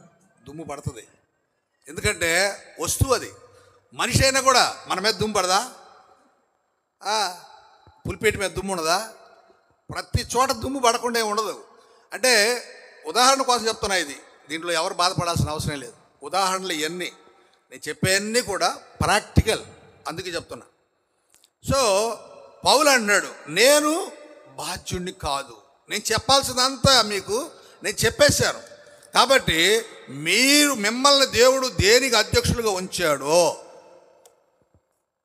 దుమ్ము పడుతుంది. ఎందుకంటే వస్తువు అది. మనిషి అయినా కూడా మన మీద దుమ్ము పడదా? పులిపేటి మీద దుమ్ము ఉండదా? ప్రతి చోట దుమ్ము పడకుండా ఉండదు. అంటే ఉదాహరణ కోసం చెప్తున్నా. దీంట్లో ఎవరు బాధపడాల్సిన అవసరం లేదు. ఉదాహరణలు ఇవన్నీ నేను చెప్పేవన్నీ కూడా ప్రాక్టికల్, అందుకే చెప్తున్నా. సో పౌలు అన్నాడు, నేను బాధ్యుణ్ణి కాదు, నేను చెప్పాల్సిందంతా మీకు నేను చెప్పేశాను. కాబట్టి మిమ్మల్ని దేవుడు దేనికి అధ్యక్షులుగా ఉంచాడో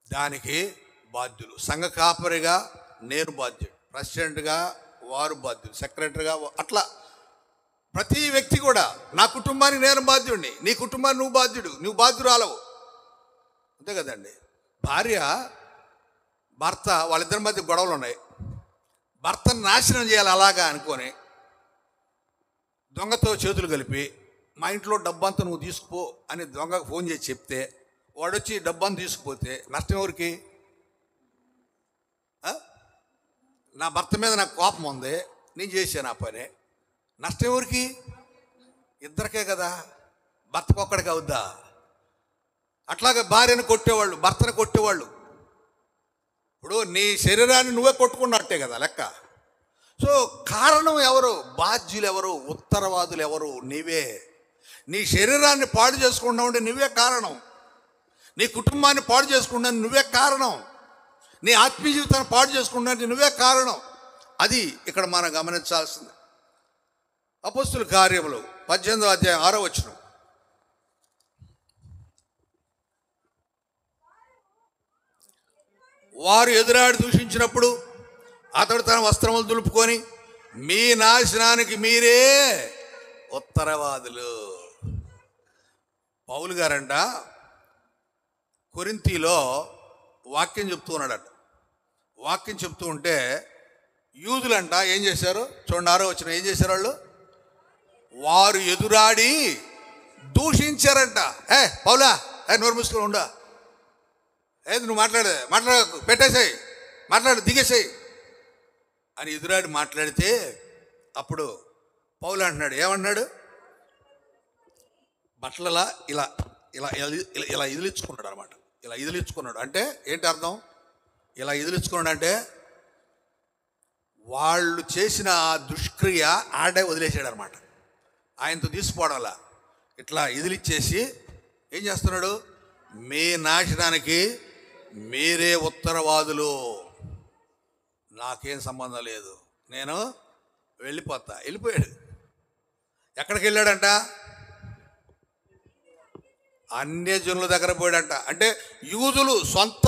దానికి బాధ్యులు. సంఘ కాపరిగా నేను బాధ్యుడు, ప్రెసిడెంట్గా వారు బాధ్యులు, సెక్రటరీగా అట్లా ప్రతి వ్యక్తి కూడా. నా కుటుంబానికి నేను బాధ్యుడిని, నీ కుటుంబానికి నువ్వు బాధ్యుడు, నువ్వు బాధ్యురాలవు. అంతే కదండి. భార్య భర్త వాళ్ళిద్దరి మధ్య గొడవలు ఉన్నాయి. భర్తను నాశనం చేయాలి అలాగా అనుకొని దొంగతో చేతులు కలిపి మా ఇంట్లో డబ్బంతా నువ్వు తీసుకుపో అని దొంగకు ఫోన్ చేసి చెప్తే వాడొచ్చి డబ్బంతా తీసుకుపోతే నష్టం ఎవరికి? నా భర్త మీద నాకు కోపం ఉంది, నేను చేశాను ఆ పని, నష్టం ఎవరికి? ఇద్దరికే కదా, భర్తకు ఒక్కడికి అవుద్దా? అట్లాగే భార్యను కొట్టేవాళ్ళు, భర్తను కొట్టేవాళ్ళు. ఇప్పుడు నీ శరీరాన్ని నువ్వే కొట్టుకున్నట్టే కదా లెక్క. సో కారణం ఎవరు? బాధ్యులు ఎవరు? ఉత్తరవాదులు ఎవరు? నీవే. నీ శరీరాన్ని పాడు చేసుకుంటా ఉంటే నువ్వే కారణం. నీ కుటుంబాన్ని పాడు చేసుకుంటా నువ్వే కారణం. నీ ఆత్మీయ జీవితాన్ని పాడు చేసుకుంటా నువ్వే కారణం. అది ఇక్కడ మనం గమనించాల్సింది. అపొస్తలుల కార్యములు 18వ అధ్యాయం 6వ వచనం. వారు ఎదురాడి దూషించినప్పుడు అతడు తన వస్త్రములు దులుపుకొని, మీ నాశనానికి మీరే ఉత్తరవాదులు. పౌలు గారంట కొరింథీలో వాక్యం చెప్తూ ఉన్నాడట. వాక్యం చెప్తూ ఉంటే యూదులంట ఏం చేశారు చూడండి, 6వ వచనం. ఏం చేశారు వాళ్ళు? వారు ఎదురాడి దూషించారంట. పౌలా నోరు మూసుకొని ఉండా, ఏది నువ్వు మాట్లాడకు, పెట్టేసాయి, దిగేసాయి అని ఎదురాడి మాట్లాడితే అప్పుడు పౌలు అంటున్నాడు, ఏమన్నాడు? బట్టలలా ఇలా ఇలా ఇలా ఇదిలించుకున్నాడు అనమాట. ఇలా ఇదిలించుకున్నాడు అంటే ఏంటి అర్థం? ఇలా ఇదిలించుకున్నాడు అంటే వాళ్ళు చేసిన ఆ దుష్క్రియ ఆడే వదిలేసాడు అనమాట. ఆయనతో తీసుకోవడంలా ఇట్లా ఇదిలిచ్చేసి ఏం చేస్తున్నాడు? మీ నాశనానికి మీరే ఉత్తరవాదులు, నాకేం సంబంధం లేదు, నేను వెళ్ళిపోయాడు. ఎక్కడికి వెళ్ళాడంట? అన్యజనుల దగ్గర పోయాడంట. అంటే యూదులు సొంత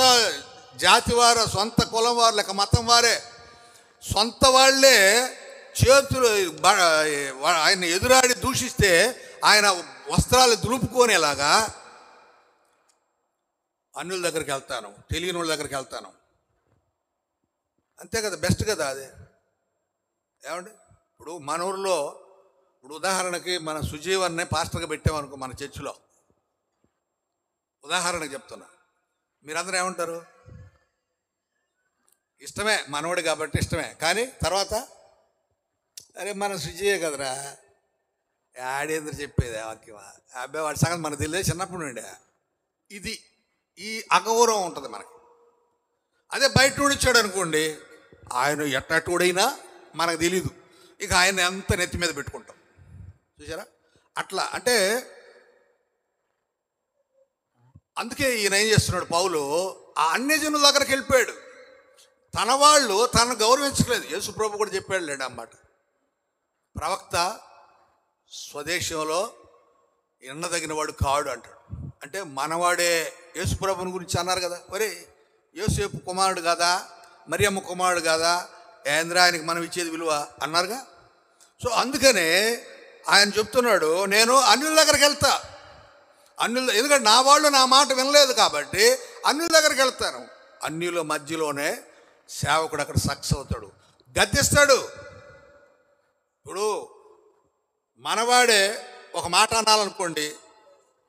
జాతి వారు, సొంత కులం వారు, లేక మతం వారే, సొంత వాళ్ళే చేతులు ఆయన ఎదురాడి దూషిస్తే ఆయన వస్త్రాలు దులుపుకోనేలాగా అన్యుల దగ్గరికి వెళ్తాను, తెలియని వాళ్ళ దగ్గరికి వెళ్తాను. అంతే కదా, బెస్ట్ కదా అది. ఏమండి, ఇప్పుడు మన ఊరిలో ఇప్పుడు ఉదాహరణకి మన సుజీవన్నే పాస్టర్గా పెట్టామనుకో మన చర్చిలో, ఉదాహరణకు చెప్తున్నా, మీరందరూ ఏమంటారు? ఇష్టమే, మనోడు కాబట్టి ఇష్టమే. కానీ తర్వాత అరే మన సుజీయే కదరా, ఆడేంద్ర చెప్పేది వాక్యమా, అబ్బాయి వాడి సంగతి మనకు తెలియదు చిన్నప్పుడు నుండి. ఇది ఈ అగౌరవం ఉంటుంది మనకి. అదే బయట నుండి వచ్చాడు అనుకోండి, ఆయన ఎట్టటోడైనా మనకు తెలీదు, ఇక ఆయన ఎంత నెత్తి మీద పెట్టుకుంటాం. చూసారా? అట్లా అంటే అందుకే ఈయన ఏం చేస్తున్నాడు పౌలు, ఆ అన్యజనుల దగ్గరికి వెళ్ళిపోయాడు. తన వాళ్ళు తనను గౌరవించలేదు. యేసు ప్రభు కూడా చెప్పాడు లేడు అన్నమాట, ప్రవక్త స్వదేశంలో ఎన్నదగిన వాడు కాడు అంటాడు. అంటే మనవాడే యేసు ప్రభుని గురించి అన్నారు కదా, ఒరే యోసేపు కుమారుడు కాదా, మరియమ్మ కుమారుడు కాదా, ఏంద్ర ఆయనకి మనం ఇచ్చేది విలువ అన్నారుగా. సో అందుకనే ఆయన చెప్తున్నాడు, నేను అన్యుల దగ్గరికి వెళ్తా. ఎందుకంటే నా వాళ్ళు నా మాట వినలేదు కాబట్టి అన్యుల దగ్గరికి వెళ్తాను. అన్యుల మధ్యలోనే సేవకుడు అక్కడ సక్సెస్ అవుతాడు, గద్దిస్తాడు. ఇప్పుడు మనవాడే ఒక మాట అనాలనుకోండి,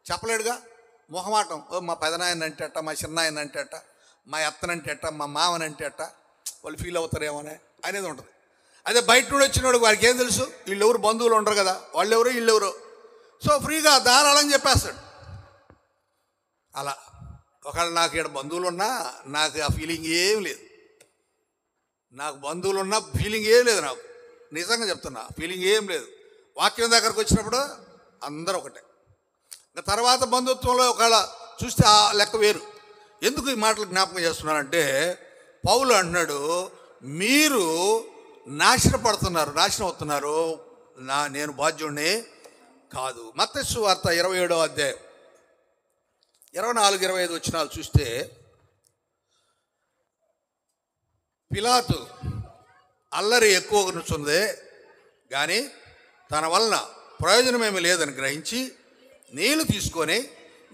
చెప్పలేడుగా, మొహమాటం. మా పెదనాయన అంటే అట్ట, మా చిన్నాయన అంటే అట్ట, మా అత్తనంటే అట్ట, మా మామనంటే అట్ట, వాళ్ళు ఫీల్ అవుతారేమోనే అనేది ఉంటుంది. అదే బయట నుండి వచ్చినోడు వాడికి ఏం తెలుసు, వీళ్ళెవరు బంధువులు ఉండరు కదా, వాళ్ళెవరు వీళ్ళెవరు, సో ఫ్రీగా ధారాళని చెప్పేస్తాడు. అలా ఒకవేళ నాకు ఇక్కడ బంధువులు ఉన్నా నాకు ఆ ఫీలింగ్ ఏం లేదు, నాకు బంధువులు ఉన్న ఫీలింగ్ ఏం లేదు, నాకు నిజంగా చెప్తున్నా ఫీలింగ్ ఏం లేదు. వాక్యం దగ్గరకు వచ్చినప్పుడు అందరూ ఒకటే. ఇంకా తర్వాత బంధుత్వంలో ఒకవేళ చూస్తే ఆ లెక్క వేరు. ఎందుకు ఈ మాటలు జ్ఞాపకం చేస్తున్నానంటే, పౌలు అంటున్నాడు, మీరు నాశనం అవుతున్నారు, నేను బాధ్యుడిని కాదు. మత్తయి సువార్త 27వ అధ్యాయం 24-25 వచనాలు చూస్తే, పిలాతు అల్లరి ఎక్కువగా నుంచుందే కానీ తన వలన ప్రయోజనమేమీ లేదని గ్రహించి నీళ్లు తీసుకొని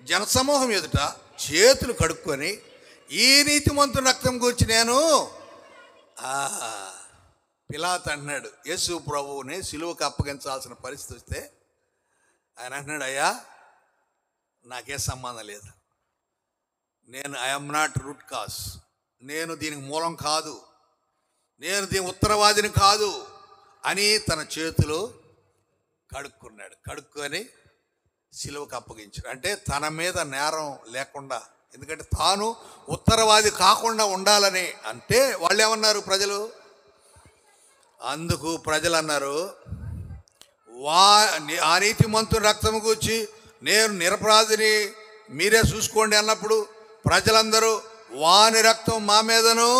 జనసమూహం ఎదుట చేతులు కడుక్కొని, ఈ నీతిమంతుని రక్తం గురించి నేను పిలాతు అంటున్నాడు, యేసు ప్రభువుని సిలువకు అప్పగించాల్సిన పరిస్థితి వస్తే ఆయన అంటున్నాడు, అయ్యా నాకే సంబంధం లేదు, నేను ఐఎమ్ నాట్ రూట్ కాజ్, నేను దీనికి మూలం కాదు, నేను దీని ఉత్తరవాదిని కాదు అని తన చేతులు కడుక్కున్నాడు. కడుక్కొని సిలువకు అప్పగించాడు. అంటే తన మీద నేరం లేకుండా, ఎందుకంటే తాను ఉత్తరవాది కాకుండా ఉండాలని. అంటే వాళ్ళు ఏమన్నారు ప్రజలు, అందుకు ప్రజలు అన్నారు, ఆ నీతిమంతుని రక్తం గూర్చి నేను నిరపరాధిని మీరే చూసుకోండి అన్నప్పుడు ప్రజలందరూ వాని రక్తం మా మీదను,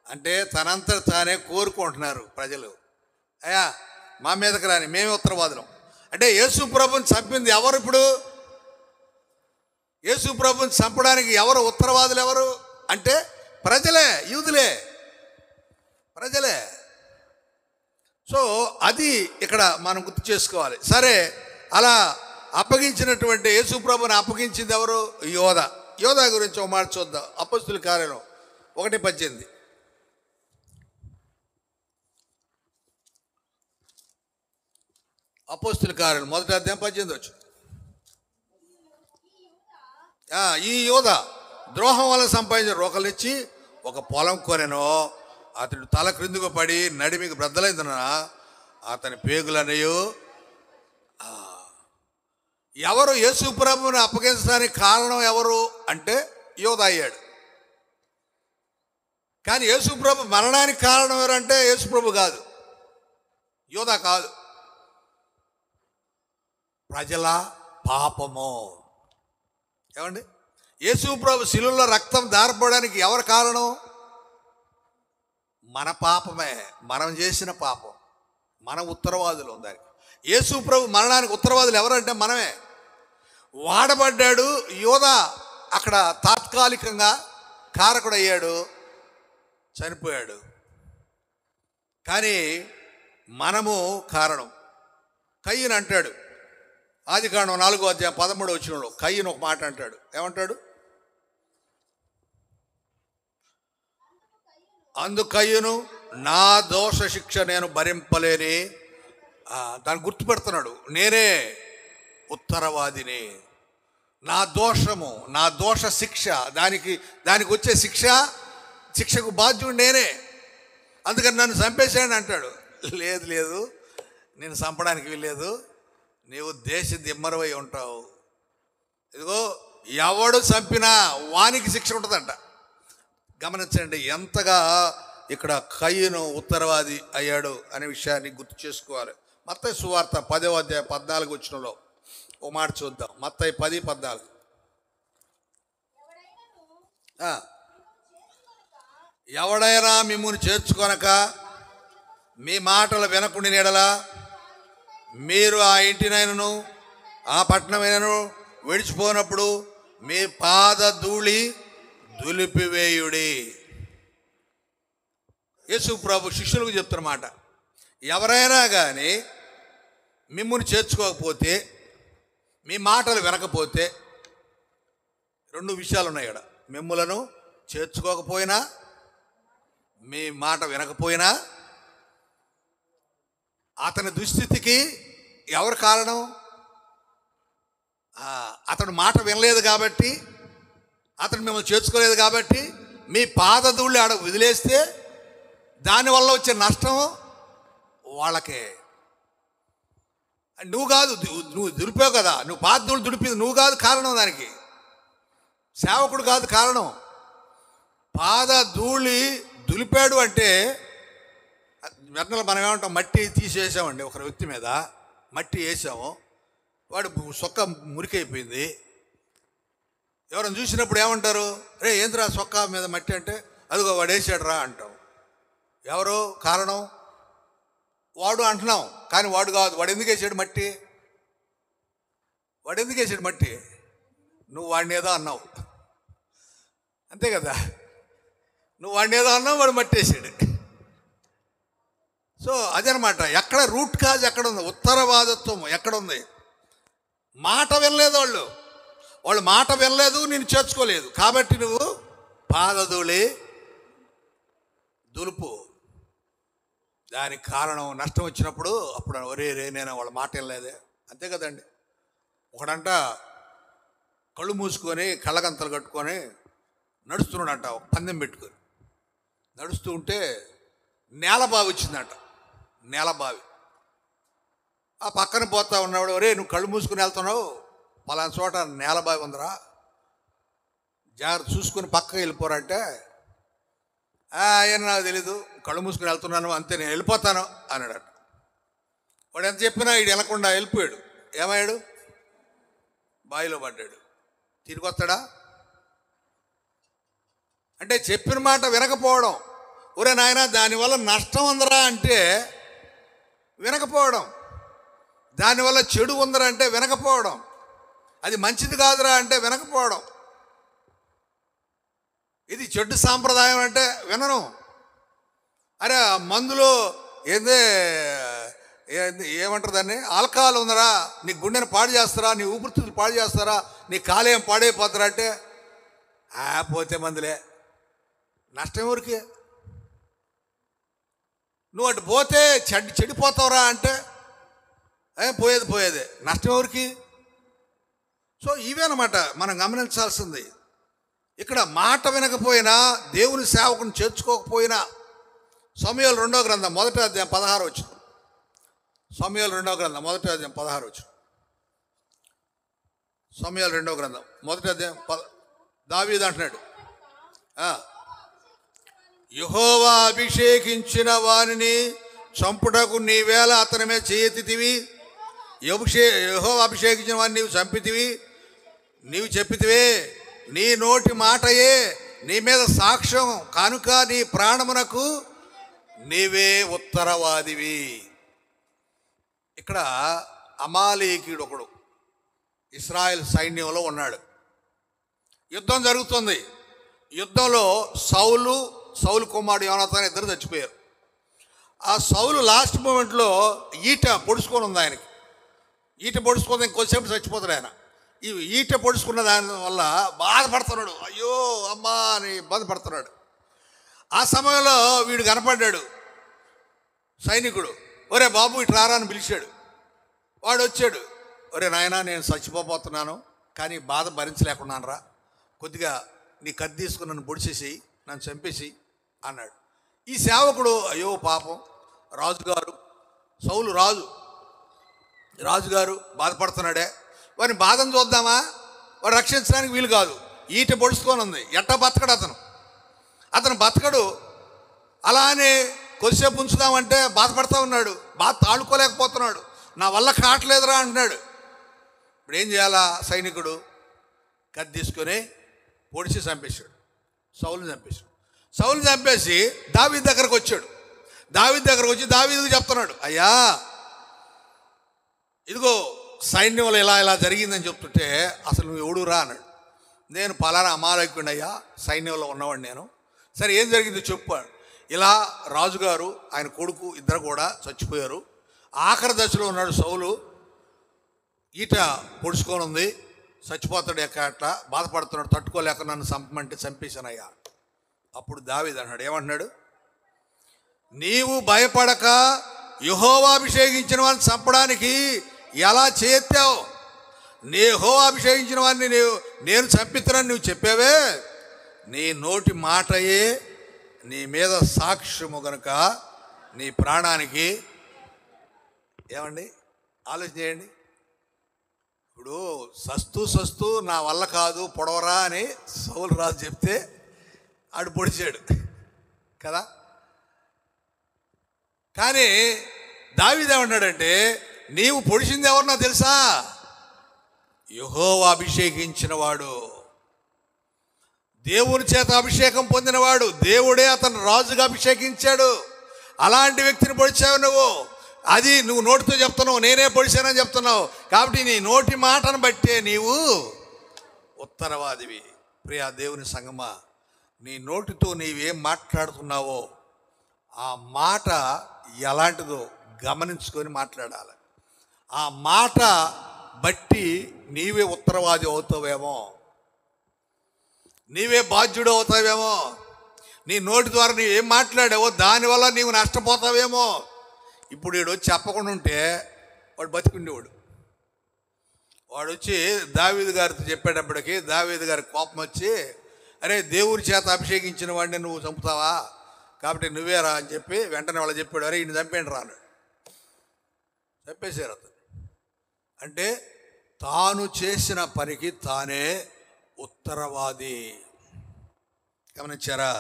అంటే తనంతట తానే కోరుకుంటున్నారు ప్రజలు, అయ్యా మా మీదకి రాని, మేమే ఉత్తరవాదులం. అంటే యేసు ప్రభుని చంపింది ఎవరు? ఇప్పుడు యేసు ప్రభుని చంపడానికి ఎవరు ఉత్తరవాదులు? ఎవరు అంటే ప్రజలే, యూదులే, ప్రజలే. సో అది ఇక్కడ మనం గుర్తు చేసుకోవాలి. సరే, అలా అప్పగించినటువంటి యేసు ప్రభుని అప్పగించింది ఎవరు? యోధా గురించి ఒక మాట చూద్దాం. అపొస్తలుల కార్యం 1:18. అపొస్తలుల కార్యం 1వ అధ్యాయం 18 వచ్చు. ఈ యోధా ద్రోహం వల్ల సంపాదించిన రోకలిచ్చి ఒక పొలం కొనెను. అతడు తల క్రిందుకు పడి నడిమికి బ్రద్దలైందన అతని పేగులనేయు. ఎవరు యేసు ప్రభువుని అప్పగించడానికి కారణం ఎవరు అంటే యోధా అయ్యాడు. కానీ యేసు ప్రభు మరణానికి కారణం ఎవరంటే యేసు ప్రభు కాదు, యోధా కాదు, ప్రజల పాపము. ఏమండి, యేసు ప్రభు శిలువలో రక్తం దారపోవడానికి ఎవరు కారణం? మన పాపమే, మనం చేసిన పాపం, మన ఉత్తరవాదులు దానికి. యేసు ప్రభు మరణానికి ఉత్తరవాదులు ఎవరంటే మనమే. వాడబడ్డాడు యోధా, అక్కడ తాత్కాలికంగా కారకుడయ్యాడు, చనిపోయాడు. కానీ మనము కారణం. కయ్యను అంటాడు ఆదికాండం 4వ అధ్యాయం 13వ వచనంలో, కయ్యను ఒక మాట అంటాడు. ఏమంటాడు? అందుకయ్యను నా దోష శిక్ష నేను భరింపలేని, దాన్ని గుర్తుపెడుతున్నాడు, నేనే ఉత్తరవాదిని, నా దోషము, నా దోష శిక్ష, దానికి వచ్చే శిక్షకు బాధ్యుడు నేనే, అందుకని నన్ను చంపేశాడని అంటాడు. లేదు లేదు, నేను చంపడానికి వీల్లేదు, నీవు దేశ దిమ్మరవై ఉంటావు. ఇదిగో ఎవడు చంపినా వానికి శిక్ష ఉంటుందంట. గమనించండి ఎంతగా ఇక్కడ కయ్యను ఉత్తరవాది అయ్యాడు అనే విషయాన్ని గుర్తు చేసుకోవాలి. మత్తయి సువార్త 10వ అధ్యాయం 14వ వచనంలో ఓ మాట చూద్దాం. మత్తయి 10:14. ఎవడైనా మిమ్మును చేర్చుకొనక మీ మాటలు వినకుండిన యెడల మీరు ఆ ఇంటినైనను ఆ పట్టణమైనను విడిచిపోయినప్పుడు మీ పాద ధూళి దులిపివేయుడి. యేసు ప్రభు శిష్యులకు చెప్తున్నమాట, ఎవరైనా కానీ మిమ్మును చేర్చుకోకపోతే, మీ మాటలు వినకపోతే, 2 విషయాలు ఉన్నాయి ఇక్కడ. మిమ్ములను చేర్చుకోకపోయినా, మీ మాట వినకపోయినా, అతని దుస్థితికి ఎవరు కారణం? అతడు మాట వినలేదు కాబట్టి, అతను మిమ్మల్ని చేర్చుకోలేదు కాబట్టి, మీ పాదధూళి ఆడ వదిలేస్తే దానివల్ల వచ్చే నష్టం వాళ్ళకే. నువ్వు కాదు, నువ్వు దులిపావు కదా, నువ్వు పాదధూళి దుడిపింది నువ్వు కాదు కారణం, దానికి సేవకుడు కాదు కారణం. పాదధూళి దులిపాడు అంటే వెన్నెల మనం ఏమంటాం, మట్టి తీసేసామండి. ఒక వ్యక్తి మీద మట్టి వేసాము, వాడు సొక్క మురికైపోయింది. ఎవరైనా చూసినప్పుడు ఏమంటారు? రే ఏంద్రా సొక్క మీద మట్టి అంటే, అదిగో వాడు వేసాడు రా అంటాం. ఎవరు కారణం? వాడు అంటున్నాం, కానీ వాడు కాదు. వాడు ఎందుకు వేసాడు మట్టి? నువ్వు వాడిని ఏదో అన్నావు, అంతే కదా. నువ్వు వాడిని ఏదో అన్నావు, వాడు మట్టి వేసాడు. సో అదనమాట. ఎక్కడ రూట్ కాజ్ ఎక్కడ ఉంది? ఉత్తరవాదత్వం ఎక్కడ ఉంది? మాట వినలేదు వాళ్ళు మాట వినలేదు, నేను చేర్చుకోలేదు కాబట్టి నువ్వు పాదధూళి దులుపు. దానికి కారణం నష్టం వచ్చినప్పుడు అప్పుడు ఒరే నేను వాళ్ళ మాట వినలేదే, అంతే కదండి. ఒకడంట కళ్ళు మూసుకొని కళ్ళగంతలు కట్టుకొని నడుస్తున్నాడంట, ఒక పందెం పెట్టుకొని నడుస్తూ ఉంటే నేలబావి వచ్చిందంట. నేలబావి ఆ పక్కన పోతా ఉన్నాడు. ఒరే నువ్వు కళ్ళు మూసుకుని వెళ్తున్నావు, పలానా చోట నేలబావి ఉందిరా, జాగ్రత్త చూసుకుని పక్కకి వెళ్ళిపోరంటే, ఆయన నాకు తెలీదు, కళ్ళు మూసుకుని వెళ్తున్నాను అంతే, నేను వెళ్ళిపోతాను అన్నాడట. వాడు ఎంత చెప్పినా వీడు వెళ్ళకుండా వెళ్ళిపోయాడు. ఏమయ్యాడు? బావిలో పడ్డాడు. తిరిగి వస్తాడా? అంటే చెప్పిన మాట వినకపోవడం. ఒరే నాయన దానివల్ల నష్టం ఉందరా అంటే వినకపోవడం, దానివల్ల చెడు ఉందరా అంటే వినకపోవడం, అది మంచిది కాదురా అంటే వినకపోవడం, ఇది చెడ్డు సాంప్రదాయం అంటే వినను. అరే మందులో ఏమంటారు దాన్ని, ఆల్కహాల్ ఉందరా, నీ గుండెని పాడు చేస్తారా, నీ ఊపిరితిత్తులు పాడు చేస్తారా, నీ కాలేయం పాడైపోతారా అంటే పోతే మందులే, నష్టం ఎవరికి? నువ్వు అటు పోతే చెడిపోతావురా అంటే పోయేదే, నష్టం ఎవరికి? సో ఇవే అన్నమాట మనం గమనించాల్సింది. ఇక్కడ మాట వినకపోయినా, దేవుని సేవకుని చేర్చుకోకపోయినా, సమూయేలు 2వ గ్రంథం 1వ అధ్యాయం 16 వచ్చిన, సమూయేలు 2వ గ్రంథం 1వ అధ్యాయం 16 వచ్చిన, సమూయేలు 2వ గ్రంథం 1వ అధ్యాయం దావీదు అంటున్నాడు, యెహోవా అభిషేకించిన వారిని చంపుటకు నీవేళ అతని మీద చేయెత్తితివి, యెహోవా అభిషేకించిన వారిని నీవు చంపితివి, నీవు చెప్పితివే, నీ నోటి మాటయే నీ మీద సాక్ష్యం కనుక నీ ప్రాణమునకు నీవే ఉత్తరవాదివి. ఇక్కడ అమాలేకీయుడు ఒకడు ఇశ్రాయేల్ సైన్యంలో ఉన్నాడు. యుద్ధం జరుగుతుంది. యుద్ధంలో సౌలు కుమారుడు యోనాతాను ఇద్దరు చచ్చిపోయారు. ఆ సౌలు లాస్ట్ మూమెంట్లో ఈట పొడుచుకొని ఉంది ఆయనకి. ఈట పొడుచుకొని ఇంకొంచెంసేపు చచ్చిపోతాడు ఆయన. ఈ ఈట పొడుచుకున్న దాని వల్ల బాధపడుతున్నాడు. అయ్యో అమ్మా అని బాధపడుతున్నాడు. ఆ సమయంలో వీడు కనపడ్డాడు సైనికుడు. ఒరే బాబు ఇటు రారా అని పిలిచాడు. వాడు వచ్చాడు. ఒరే నాయనా, నేను చచ్చిపోతున్నాను, కానీ బాధ భరించలేకున్నాను రా, కొద్దిగా నీ కత్తి తీసుకుని నన్ను పొడిచేసి నన్ను చంపేసి అన్నాడు. ఈ సేవకుడు అయ్యో పాపం, రాజుగారు సౌలు రాజుగారు బాధపడుతున్నాడే, వారిని బాధను చూద్దామా, వాడు రక్షించడానికి వీలు కాదు, ఈట పొడుచుకొని ఉంది, ఎట్టా బతకడు అతను బతకడు. అలానే కొద్దిసేపు ఉంచుదామంటే బాధపడతా ఉన్నాడు, బాధ తాళుకోలేకపోతున్నాడు, నా వల్ల కావట్లేదురా అంటున్నాడు. ఇప్పుడు ఏం చేయాలా? సైనికుడు కత్తి తీసుకొని పొడిచి చంపేశాడు. సౌలుని చంపేసి దావీదు దగ్గరకు వచ్చాడు. దావీదు దగ్గరకు వచ్చి దావీదుకు చెప్తున్నాడు, అయ్యా ఇదిగో సైన్యంలో ఇలా జరిగిందని చెప్తుంటే అసలు నువ్వు ఎవడురా అన్నాడు. నేను పలానా అమాలేకుడిని అయ్యా, సైన్యంలో ఉన్నవాడు నేను. సరే ఏం జరిగిందో చెప్పాడు. ఇలా రాజుగారు ఆయన కొడుకు ఇద్దరు కూడా చచ్చిపోయారు. ఆఖరి దశలో ఉన్నాడు సౌలు, ఈట పొడుచుకొని ఉంది, చచ్చిపోతాడు, అట్లా బాధపడుతున్నాడు, తట్టుకోలేక నన్ను చంపమంటే చంపేశానయ్యా. అప్పుడు దావీదు అన్నాడు, ఏమంటున్నాడు? నీవు భయపడక యెహోవా అభిషేకించిన వారిని చంపడానికి ఎలా చేస్తావు? యెహోవా అభిషేకించిన వారిని నేను చంపిస్తానని నువ్వు చెప్పావే, నీ నోటి మాటయే నీ మీద సాక్ష్యము గనుక నీ ప్రాణానికి. ఏమండి ఆలోచన చేయండి. ఇప్పుడు సస్తూ నా వల్ల కాదు పొడవరా అని సౌలు రాజు చెప్తే ఆడు పొడిచాడు కదా. కానీ దావీదు ఏమన్నాడంటే, నీవు పొడిచింది ఎవరన్నా తెలుసా? యెహోవా అభిషేకించిన వాడు, దేవుని చేత అభిషేకం పొందినవాడు, దేవుడే అతను రాజుగా అభిషేకించాడు. అలాంటి వ్యక్తిని పొడిచావు నువ్వు. అది నువ్వు నోటితో చెప్తున్నావు, నేనే పొడిచానని చెప్తున్నావు. కాబట్టి నీ నోటి మాటను బట్టే నీవు ఉత్తరవాదివి. ప్రియా దేవుని సంగమా, నీ నోటితో నీవేం మాట్లాడుతున్నావో ఆ మాట ఎలాంటిదో గమనించుకొని మాట్లాడాలి. ఆ మాట బట్టి నీవే ఉత్తరవాది అవుతావేమో, నీవే బాధ్యుడు అవుతావేమో. నీ నోటి ద్వారా నీవు ఏం మాట్లాడావో దానివల్ల నీవు నష్టపోతావేమో. ఇప్పుడు వీడు వచ్చి చెప్పకుండా ఉంటే వాడు బతికుండేవాడు. వాడు వచ్చి దావీదు గారితో చెప్పేటప్పటికి దావీదు గారి కోపం వచ్చి, అరే దేవుని చేత అభిషేకించిన వాడిని నువ్వు చంపుతావా, కాబట్టి నువ్వేరా అని చెప్పి వెంటనే వాళ్ళు చెప్పాడు, అరే ఈయన చంపేయండి రా అన్నాడు. చంపేశారు అతను. అంటే తాను చేసిన పనికి తానే ఉత్తరవాది. గమనించారా?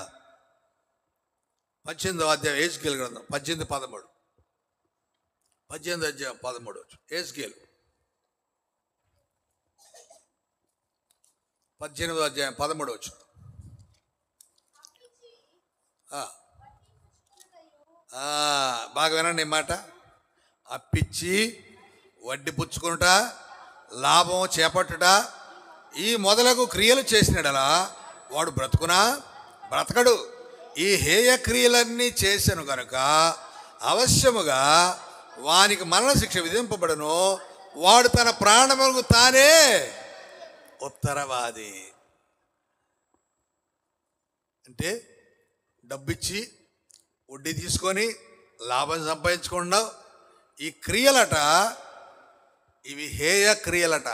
18వ అధ్యాయం యెహెజ్కేలు గ్రంథం 18:13. 18వ అధ్యాయం 13 యెహెజ్కేలు 18వ అధ్యాయం 13. బాగా వినండి మాట. అప్పిచ్చి వడ్డీ పుచ్చుకుంట, లాభం చేపట్టుట, ఈ మొదలగు క్రియలు చేసినడలా వాడు బ్రతకడు. ఈ హేయ క్రియలన్నీ చేసెను కనుక అవశ్యముగా వానికి మరణశిక్ష విధింపబడును. వాడు తన ప్రాణములకు తానే ఉత్తరవాది. అంటే డబ్బిచ్చి వడ్డీ తీసుకొని లాభం సంపాదించకుండా ఈ క్రియలట, ఇవి హేయ క్రియలట.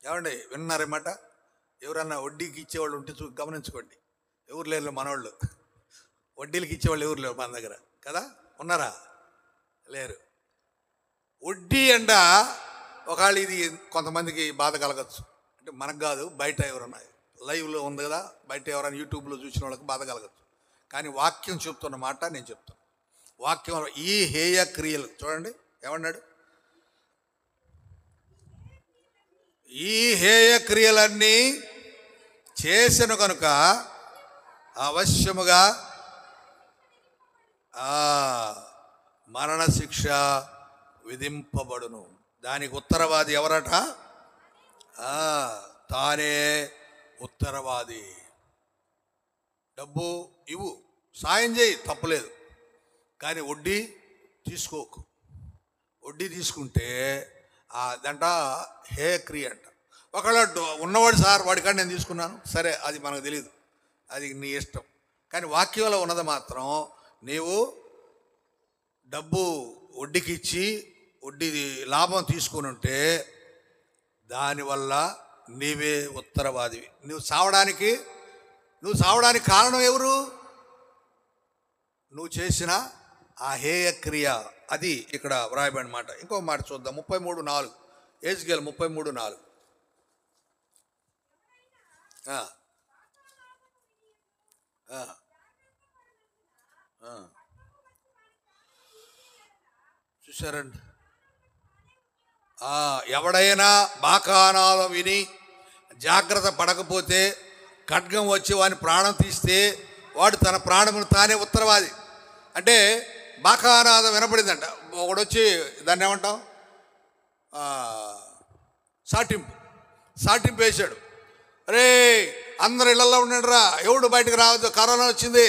ఏమండి విన్నారేమాట? ఎవరన్నా వడ్డీకి ఇచ్చేవాళ్ళు ఉంటే గమనించుకోండి. ఎవరు లేరు మనవాళ్ళు, వడ్డీలకి ఇచ్చేవాళ్ళు ఎవరు లేరు మన దగ్గర కదా. ఉన్నారా? లేరు. వడ్డీ అంట ఒకవేళ ఇది కొంతమందికి బాధ కలగచ్చు. అంటే మనకు కాదు, బయట ఎవరన్నా లైవ్లో ఉంది కదా, బయట ఎవరైనా యూట్యూబ్లో చూసిన వాళ్ళకి బాధ కలగచ్చు. కానీ వాక్యం చెప్తున్న మాట నేను చెప్తాను. వాక్యం ఈ హేయ క్రియలు చూడండి, ఏమన్నాడు? ఈ హేయ క్రియలన్నీ చేసెను కనుక అవశ్యముగా ఆ మరణశిక్ష విధింపబడును. దానికి ఉత్తరవాది ఎవరట? తానే ఉత్తరవాది. డబ్బు ఇవ్వు, సాయం చేయి, తప్పలేదు, కానీ వడ్డీ తీసుకోకు. వడ్డీ తీసుకుంటే అదంట హే క్రియ అంట. ఒకవేళ ఉన్నవాడు సార్ వాడికాడ నేను తీసుకున్నాను, సరే, అది మనకు తెలియదు, అది నీ ఇష్టం. కానీ వాక్యంలో ఉన్నది మాత్రం నీవు డబ్బు వడ్డీకి ఇచ్చి వడ్డీ లాభం తీసుకుని ఉంటే దానివల్ల నీవే ఉత్తరవాదివి. నువ్వు సావడానికి కారణం ఎవరు? నువ్వు చేసిన ఆ హేయ క్రియ. అది ఇక్కడ వ్రాయబడిన మాట. ఇంకో మాట చూద్దాం, 33:4, ఎహెజ్కేలు 33:4. చూశారండి, ఎవడైనా బాకానాదం విని జాగ్రత్త పడకపోతే ఖడ్గం వచ్చి వాని ప్రాణం తీస్తే వాడు తన ప్రాణమును తానే ఉత్తరవాది. అంటే బాకానాదం వినపడిందంట, ఒకడొచ్చి దాన్ని ఏమంటాం, సాటింపు వేశాడు. అరే అందరు ఇళ్లలో ఉండండి రా, ఎవడు బయటకు రావద్దు, కరోనా వచ్చింది,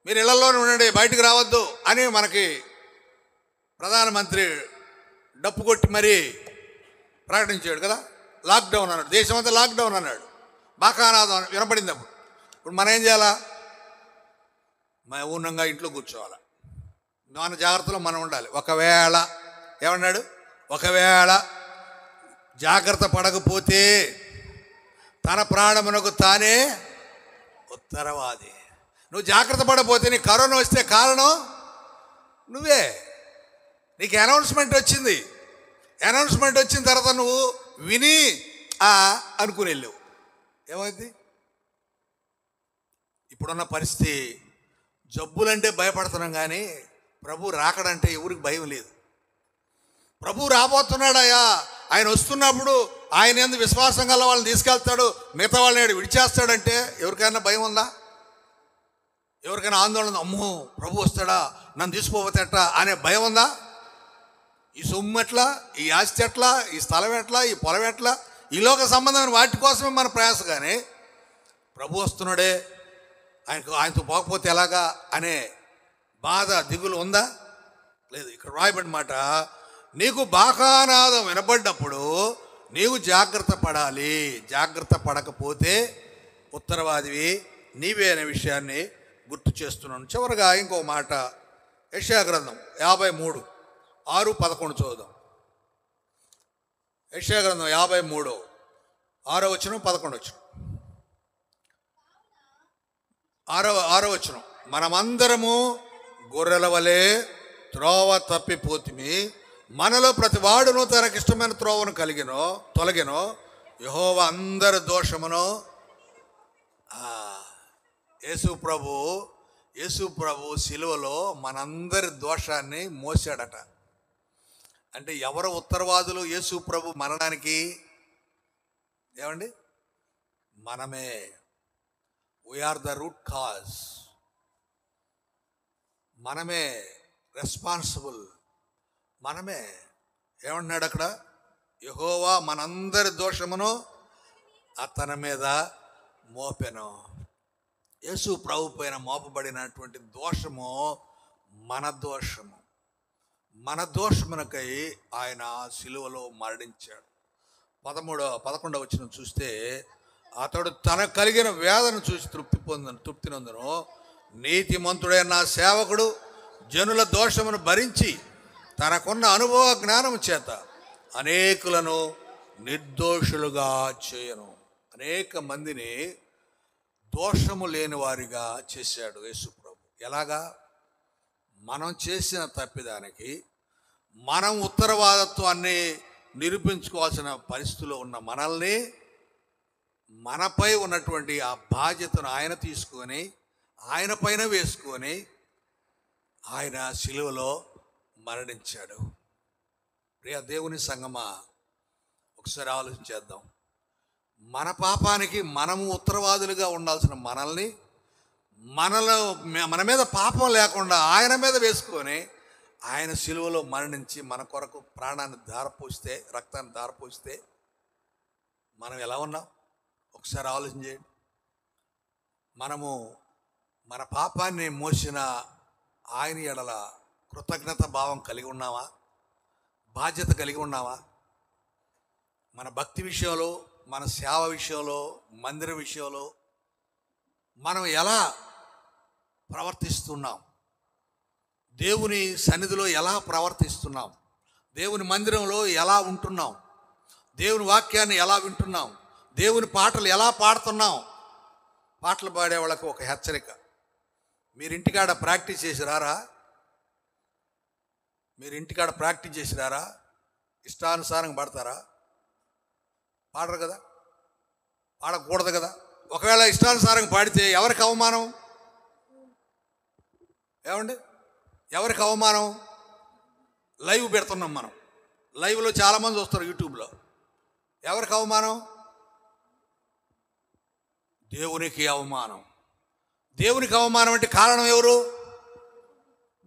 మీరు ఇళ్లలోనే ఉండండి, బయటకు రావద్దు అని మనకి ప్రధానమంత్రి డప్పు కొట్టి మరీ ప్రకటించాడు కదా. లాక్డౌన్ అన్నాడు, దేశమంతా లాక్డౌన్ అన్నాడు. బాకానాదం వినపడింది. ఇప్పుడు మనం ఏం చేయాలా? మౌనంగా ఇంట్లో కూర్చోవాలి, మన జాగ్రత్తలో మనం ఉండాలి. ఒకవేళ ఏమన్నాడు, ఒకవేళ జాగ్రత్త పడకపోతే తన ప్రాణమునకు తానే ఉత్తరవాది. నువ్వు జాగ్రత్త పడకపోతే నీ కరోనా వస్తే కారణం నువ్వే. నీకు అనౌన్స్మెంట్ వచ్చింది, అనౌన్స్మెంట్ వచ్చిన తర్వాత నువ్వు విని అనుకుని వెళ్ళావు, ఏమైంది? ఇప్పుడున్న పరిస్థితి, జబ్బులంటే భయపడుతున్నాం కానీ ప్రభు రాకడంటే ఎవరికి భయం లేదు. ప్రభు రాబోతున్నాడయ్యా, ఆయన వస్తున్నప్పుడు ఆయన యందు విశ్వాసం గల వాళ్ళని తీసుకెళ్తాడు, మిగతా వాళ్ళని విడిచేస్తాడంటే ఎవరికైనా భయం ఉందా? ఎవరికైనా ఆందోళన, అమ్మో ప్రభు వస్తాడా, నన్ను తీసుకోపోతే ఎట్లా అనే భయం ఉందా? ఈ సొమ్ము ఎట్లా, ఈ ఆస్తి ఎట్లా, ఈ స్థలం ఎట్లా, ఈ పొలం ఎట్లా, ఈ లోక సంబంధమైన వాటి కోసమే మన ప్రయాస. కానీ ప్రభు వస్తున్నాడే, ఆయనతో పోకపోతే ఎలాగా అనే బాధ, దిగులు ఉందా? లేదు. ఇక్కడ రాయబడిన మాట, నీకు బాకానాదం వినపడ్డప్పుడు నీవు జాగ్రత్త పడాలి. జాగ్రత్త పడకపోతే ఉత్తరవాదివి నీవే అనే విషయాన్ని గుర్తు చేస్తున్నాను. చివరిగా ఇంకో మాట, యెషయా గ్రంథం 53:6-11 చూద్దాం. యెషయా గ్రంథం 53, 6వ వచనం, 11వ వచనం. 6వ వచనం, మనమందరము గొర్రెల వలె త్రోవ తప్పిపోతిమి, మనలో ప్రతి వాడును తనకిష్టమైన త్రోవను తొలగినో, యెహోవా అందరి దోషమును. యేసు ప్రభు సిలువలో మనందరి దోషాన్ని మోసాడట. అంటే ఎవరు ఉత్తరవాదులు యేసు ప్రభు మరణానికి? ఏమండి, మనమే. వీఆర్ ద రూట్ కాజ్, మనమే రెస్పాన్సిబుల్, మనమే. ఏమంటున్నాడు అక్కడ? యెహోవా మనందరి దోషమును అతని మీద మోపెను. యేసు ప్రభు పైన మోపబడినటువంటి దోషము మన దోషము. మన దోషమునకై ఆయన సిలువలో మరణించాడు. 11వ వచనం చూస్తే, అతడు తనకు కలిగిన వేదన చూసి తృప్తి నందును, నీతిమంతుడైన నా సేవకుడు జనుల దోషమును భరించి తనకున్న అనుభవ జ్ఞానము చేత అనేకులను నిర్దోషులుగా చేయను. అనేక మందిని దోషము లేని వారిగా చేశాడు యేసు ప్రభు. ఎలాగా? మనం చేసిన తప్పిదానికి మనం ఉత్తరవాదత్వాన్ని నిరూపించుకోవాల్సిన పరిస్థితిలో ఉన్న మనల్ని, మనపై ఉన్నటువంటి ఆ బాధ్యతను ఆయన తీసుకొని ఆయన పైన వేసుకొని ఆయన సిలువలో మరణించాడు. ప్రియ దేవుని సంగమా, ఒకసారి ఆలోచించేద్దాం. మన పాపానికి మనము ఉత్తరవాదులుగా ఉండాల్సిన మనల్ని మనలో మన మీద పాపం లేకుండా ఆయన మీద వేసుకొని ఆయన సిలువలో మరణించి మన కొరకు ప్రాణాన్ని ధారపోస్తే, రక్తాన్ని ధారపోస్తే మనం ఎలా ఉన్నాం ఒకసారి ఆలోచన చేయండి. మనము మన పాపాన్ని మోసిన ఆయన ఎడల కృతజ్ఞత భావం కలిగి ఉన్నావా? బాధ్యత కలిగి ఉన్నావా? మన భక్తి విషయంలో, మన సేవ విషయంలో, మందిర విషయంలో మనం ఎలా ప్రవర్తిస్తున్నాం? దేవుని సన్నిధిలో ఎలా ప్రవర్తిస్తున్నాం? దేవుని మందిరంలో ఎలా ఉంటున్నాం? దేవుని వాక్యాన్ని ఎలా వింటున్నాం? దేవుని పాటలు ఎలా పాడుతున్నాం? పాటలు పాడే వాళ్ళకు ఒక హెచ్చరిక, మీరు ఇంటికాడ ప్రాక్టీస్ చేసి రారా? మీరు ఇంటికాడ ప్రాక్టీస్ చేసి రారా? ఇష్టానుసారంగా పాడతారా? పాడరు కదా, పాడకూడదు కదా. ఒకవేళ ఇష్టానుసారంగా పాడితే ఎవరికి అవమానం? ఏమండి, ఎవరికి అవమానం? లైవ్ పెడుతున్నాం మనం, లైవ్లో చాలామంది వస్తారు యూట్యూబ్లో. ఎవరికి అవమానం? దేవునికి అవమానం. దేవునికి అవమానం అంటే కారణం ఎవరు?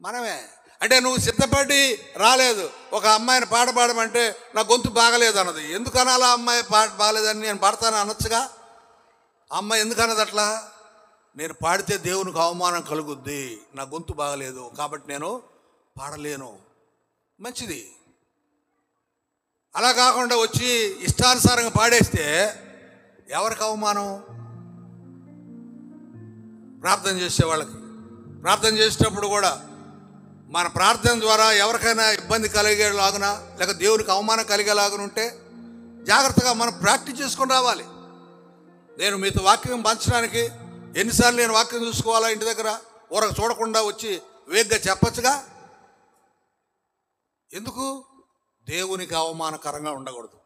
మనమే. అంటే నువ్వు సిద్ధపడి రాలేదు. ఒక అమ్మాయిని పాట పాడమంటే నా గొంతు బాగలేదు అన్నది. ఎందుకు అనాలా? అమ్మాయి పాట బాగలేదని నేను పాడతాను అనొచ్చుగా. అమ్మాయి ఎందుకు అన్నది అట్లా? నేను పాడితే దేవునికి అవమానం కలుగుద్ది, నా గొంతు బాగలేదు కాబట్టి నేను పాడలేను. మంచిది. అలా కాకుండా వచ్చి ఇష్టానుసారంగా పాడేస్తే ఎవరికి అవమానం? ప్రార్థన చేసే వాళ్ళకి. ప్రార్థన చేసేటప్పుడు కూడా మన ప్రార్థన ద్వారా ఎవరికైనా ఇబ్బంది కలిగేలాగునా, లేక దేవునికి అవమానం కలిగేలాగా ఉంటే జాగ్రత్తగా మనం ప్రాక్టీస్ చేసుకొని రావాలి. నేను మీతో వాక్యం పంచడానికి ఎన్నిసార్లు నేను వాక్యం చూసుకోవాలా? ఇంటి దగ్గర ఊరకు చూడకుండా వచ్చి వేగ్గా చెప్పచ్చుగా. ఎందుకు? దేవునికి అవమానకరంగా ఉండకూడదు.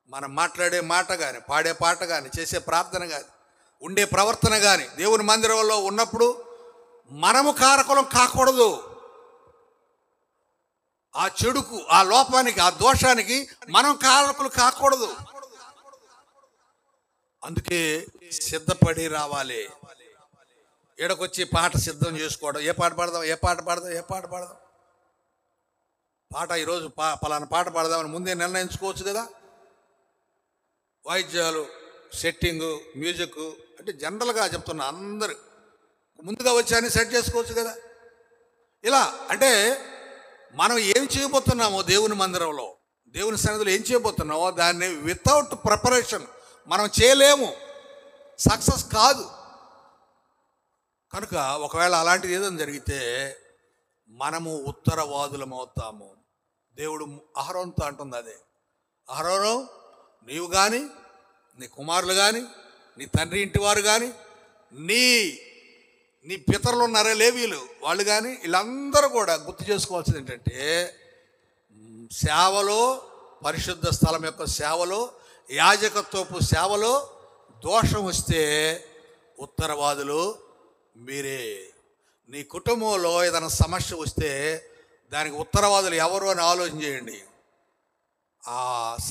మనం మాట్లాడే మాట కానీ, పాడే పాట కానీ, చేసే ప్రార్థన కానీ, ఉండే ప్రవర్తన కానీ దేవుని మందిరంలో ఉన్నప్పుడు మనము కారకులం కాకూడదు. ఆ చెడుకు, ఆ లోపానికి, ఆ దోషానికి మనం కారకులు కాకూడదు. అందుకే సిద్ధపడి రావాలి. ఈడకొచ్చి పాట సిద్ధం చేసుకోవడం. ఏ పాట పాడదాం, ఏ పాట పాడదాం, ఏ పాట పాడదాం, పాట ఈరోజు పలానా పాట పాడదామని ముందే నిర్ణయించుకోవచ్చు కదా. వాయిద్యాలు, సెట్టింగు, మ్యూజిక్ అంటే జనరల్గా చెప్తున్నా, అందరు ముందుగా వచ్చి అన్ని సెట్ చేసుకోవచ్చు కదా. ఇలా అంటే మనం ఏం చేయబోతున్నామో దేవుని మందిరంలో, దేవుని సన్నిధిలో ఏం చేయబోతున్నామో దాన్ని వితౌట్ ప్రిపరేషన్ మనం చేయలేము, సక్సెస్ కాదు. కనుక ఒకవేళ అలాంటిది ఏదైనా జరిగితే మనము ఉత్తరవాదులం అవుతాము. దేవుడు అహరోనుతో అంటుంది అదే, అహరోను నీవు కానీ, నీ కుమారులు కానీ, నీ తండ్రి ఇంటి వారు కానీ, నీ పితరులు ఉన్నారే లేవీలు, వాళ్ళు కానీ, వీళ్ళందరూ కూడా గుర్తు చేసుకోవాల్సింది ఏంటంటే, సేవలో, పరిశుద్ధ స్థలం యొక్క సేవలో, యాజకత్వపు సేవలో దోషం వస్తే ఉత్తరవాదులు మీరే. నీ కుటుంబంలో ఏదైనా సమస్య వస్తే దానికి ఉత్తరవాదులు ఎవరు అని ఆలోచన చేయండి. ఆ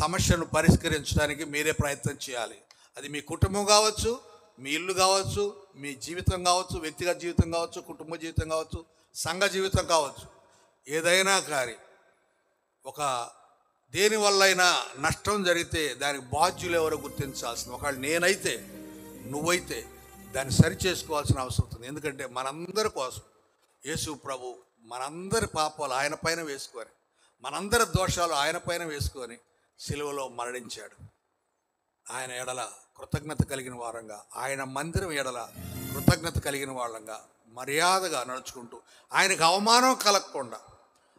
సమస్యను పరిష్కరించడానికి మీరే ప్రయత్నం చేయాలి. అది మీ కుటుంబం కావచ్చు, మీ ఇల్లు కావచ్చు, మీ జీవితం కావచ్చు, వ్యక్తిగత జీవితం కావచ్చు, కుటుంబ జీవితం కావచ్చు, సంఘ జీవితం కావచ్చు, ఏదైనా కానీ ఒక దేనివల్లైనా నష్టం జరిగితే దానికి బాధ్యులు ఎవరో గుర్తించాల్సింది. ఒకవేళ నేనైతే, నువ్వైతే దాన్ని సరి చేసుకోవాల్సిన అవసరం ఉంటుంది. ఎందుకంటే మనందరి కోసం యేసు ప్రభు మనందరి పాపాలు ఆయన పైన వేసుకొని, మనందరి దోషాలు ఆయన పైన వేసుకొని సిలువలో మరణించాడు. ఆయన ఎడల కృతజ్ఞత కలిగిన వారంగా, ఆయన మందిరం ఎడల కృతజ్ఞత కలిగిన వాళ్ళంగా మర్యాదగా నడుచుకుంటూ, ఆయనకు అవమానం కలగకుండా,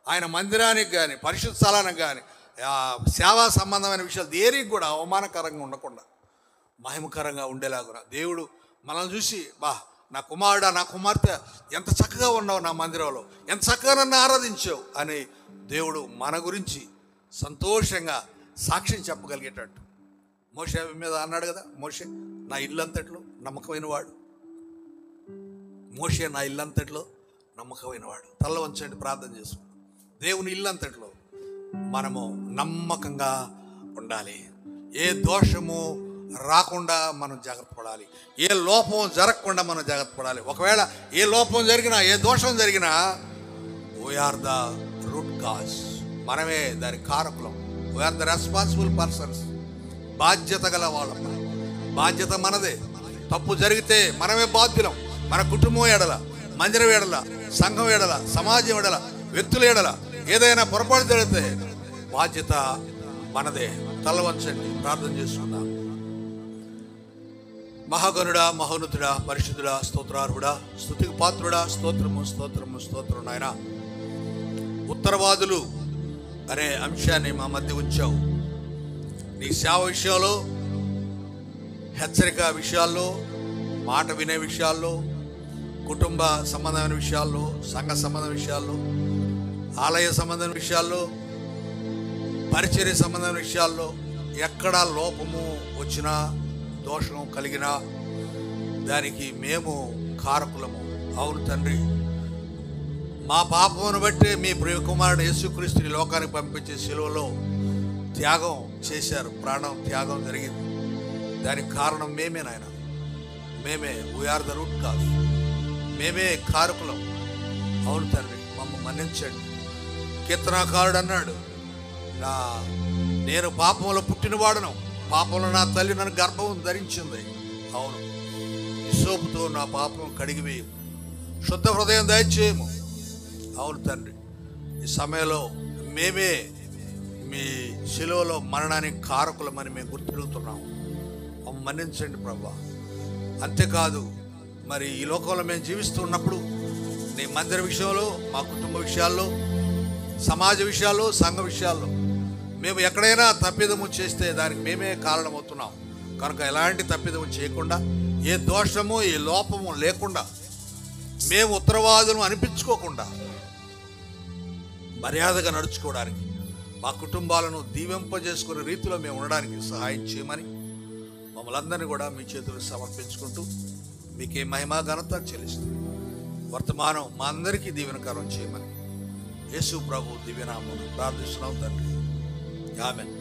ఆయన మందిరానికి కానీ, పరిశుద్ధ స్థలానికి కానీ, సేవా సంబంధమైన విషయాలు దేనికి కూడా అవమానకరంగా ఉండకుండా మహిమకరంగా ఉండేలాగున దేవుడు మనల్ని చూసి, బా నా కుమారుడా, నా కుమార్తె ఎంత చక్కగా ఉన్నావు నా మందిరంలో, ఎంత చక్కగా నన్ను ఆరాధించావు అని దేవుడు మన గురించి సంతోషంగా సాక్ష్యం చెప్పగలిగేటట్టు. మోషే మీద అన్నాడు కదా, మోషే నా ఇల్లంతట్లో నమ్మకమైన వాడు, మోషే నా ఇల్లంతట్లో నమ్మకమైన వాడు. తల్ల వంచండి, ప్రార్థన చేసుకుంటాం. దేవుని ఇల్లంతట్లో మనము నమ్మకంగా ఉండాలి. ఏ దోషము రాకుండా మనం జాగ్రత్త పడాలి. ఏ లోపం జరగకుండా మనం జాగ్రత్త పడాలి. ఒకవేళ ఏ లోపం జరిగినా, ఏ దోషం జరిగినా, వీఆర్ ద రూట్ కాజ్, మనమే దాని కారకులం. వీఆర్ ద రెస్పాన్సిబుల్ పర్సన్స్, బాధ్యత గల వాళ్ళం. బాధ్యత మనదే. తప్పు జరిగితే మనమే బాధ్యులం. మన కుటుంబం ఎడల, మందిరం ఎడల, సంఘం ఎడల, సమాజం ఎడల, వ్యక్తుల ఎడల ఏదైనా పొరపాటు జరిగితే బాధ్యత మనదే. తల వంచండి, ప్రార్థన చేసుకుందాం. మహాగణుడా, మహోన్నతుడా, పరిశుద్ధుడా, స్తోత్రార్హుడా, స్తుతికి పాత్రుడా, స్తోత్రము స్తోత్రము స్తోత్రం. నాయన, ఉత్తరవాదులు అనే అంశాన్ని మా మధ్య ఉంచావు. నీ సేవ విషయాల్లో, హెచ్చరిక విషయాల్లో, మాట వినే విషయాల్లో, కుటుంబ సంబంధమైన విషయాల్లో, సంఘ సంబంధ విషయాల్లో, ఆలయ సంబంధమైన విషయాల్లో, పరిచర్య సంబంధమైన విషయాల్లో ఎక్కడ లోపము వచ్చినా, దోషం కలిగినా దానికి మేము కారకులము. అవును తండ్రి, మా పాపమును బట్టి మీ ప్రియ కుమారుడు యేసుక్రీస్తుని లోకానికి పంపించే శిలువలో త్యాగం చేశారు. ప్రాణం త్యాగం జరిగింది. దానికి కారణం మేమే నాయన. మేమే. We are the root cause. మేమే కారకులం. అవును తండ్రి, మమ్మల్ని మన్నించండి. కీర్తనాకారుడు అన్నాడు, నేను పాపంలో పుట్టినవాడను, పాపంలో నా తల్లి నన్ను గర్భం ధరించింది. అవును, హిస్సోపుతో నా పాపం కడిగివేయు, శుద్ధ హృదయం దయచేయము. అవును తండ్రి, ఈ సమయంలో మేమే మీ శిలువలో మరణానికి కారకులమని మేము గుర్తిరుగుతున్నాము. మన్నించండి ప్రభా. అంతేకాదు, మరి ఈ లోకంలో మేము జీవిస్తున్నప్పుడు నీ మందిర విషయంలో, మా కుటుంబ విషయాల్లో, సమాజ విషయాల్లో, సంఘ విషయాల్లో మేము ఎక్కడైనా తప్పిదము చేస్తే దానికి మేమే కారణమవుతున్నాం. కనుక ఎలాంటి తప్పిదము చేయకుండా, ఏ దోషము, ఏ లోపము లేకుండా, మేము ఉత్తరవాదులను అనిపించుకోకుండా మర్యాదగా నడుచుకోవడానికి, మా కుటుంబాలను దీవింపజేసుకునే రీతిలో మేము ఉండడానికి సహాయం చేయమని మమ్మల్ని అందరినీ కూడా మీ చేతులకు సమర్పించుకుంటూ మీకే మహిమా ఘనత చెల్లిస్తుంది. వర్తమానం మా అందరికీ దీవెనకరం చేయమని యేసు ప్రభు దివ్యనామమున ప్రార్థిస్తున్నాం తండ్రి. ఆమేన్.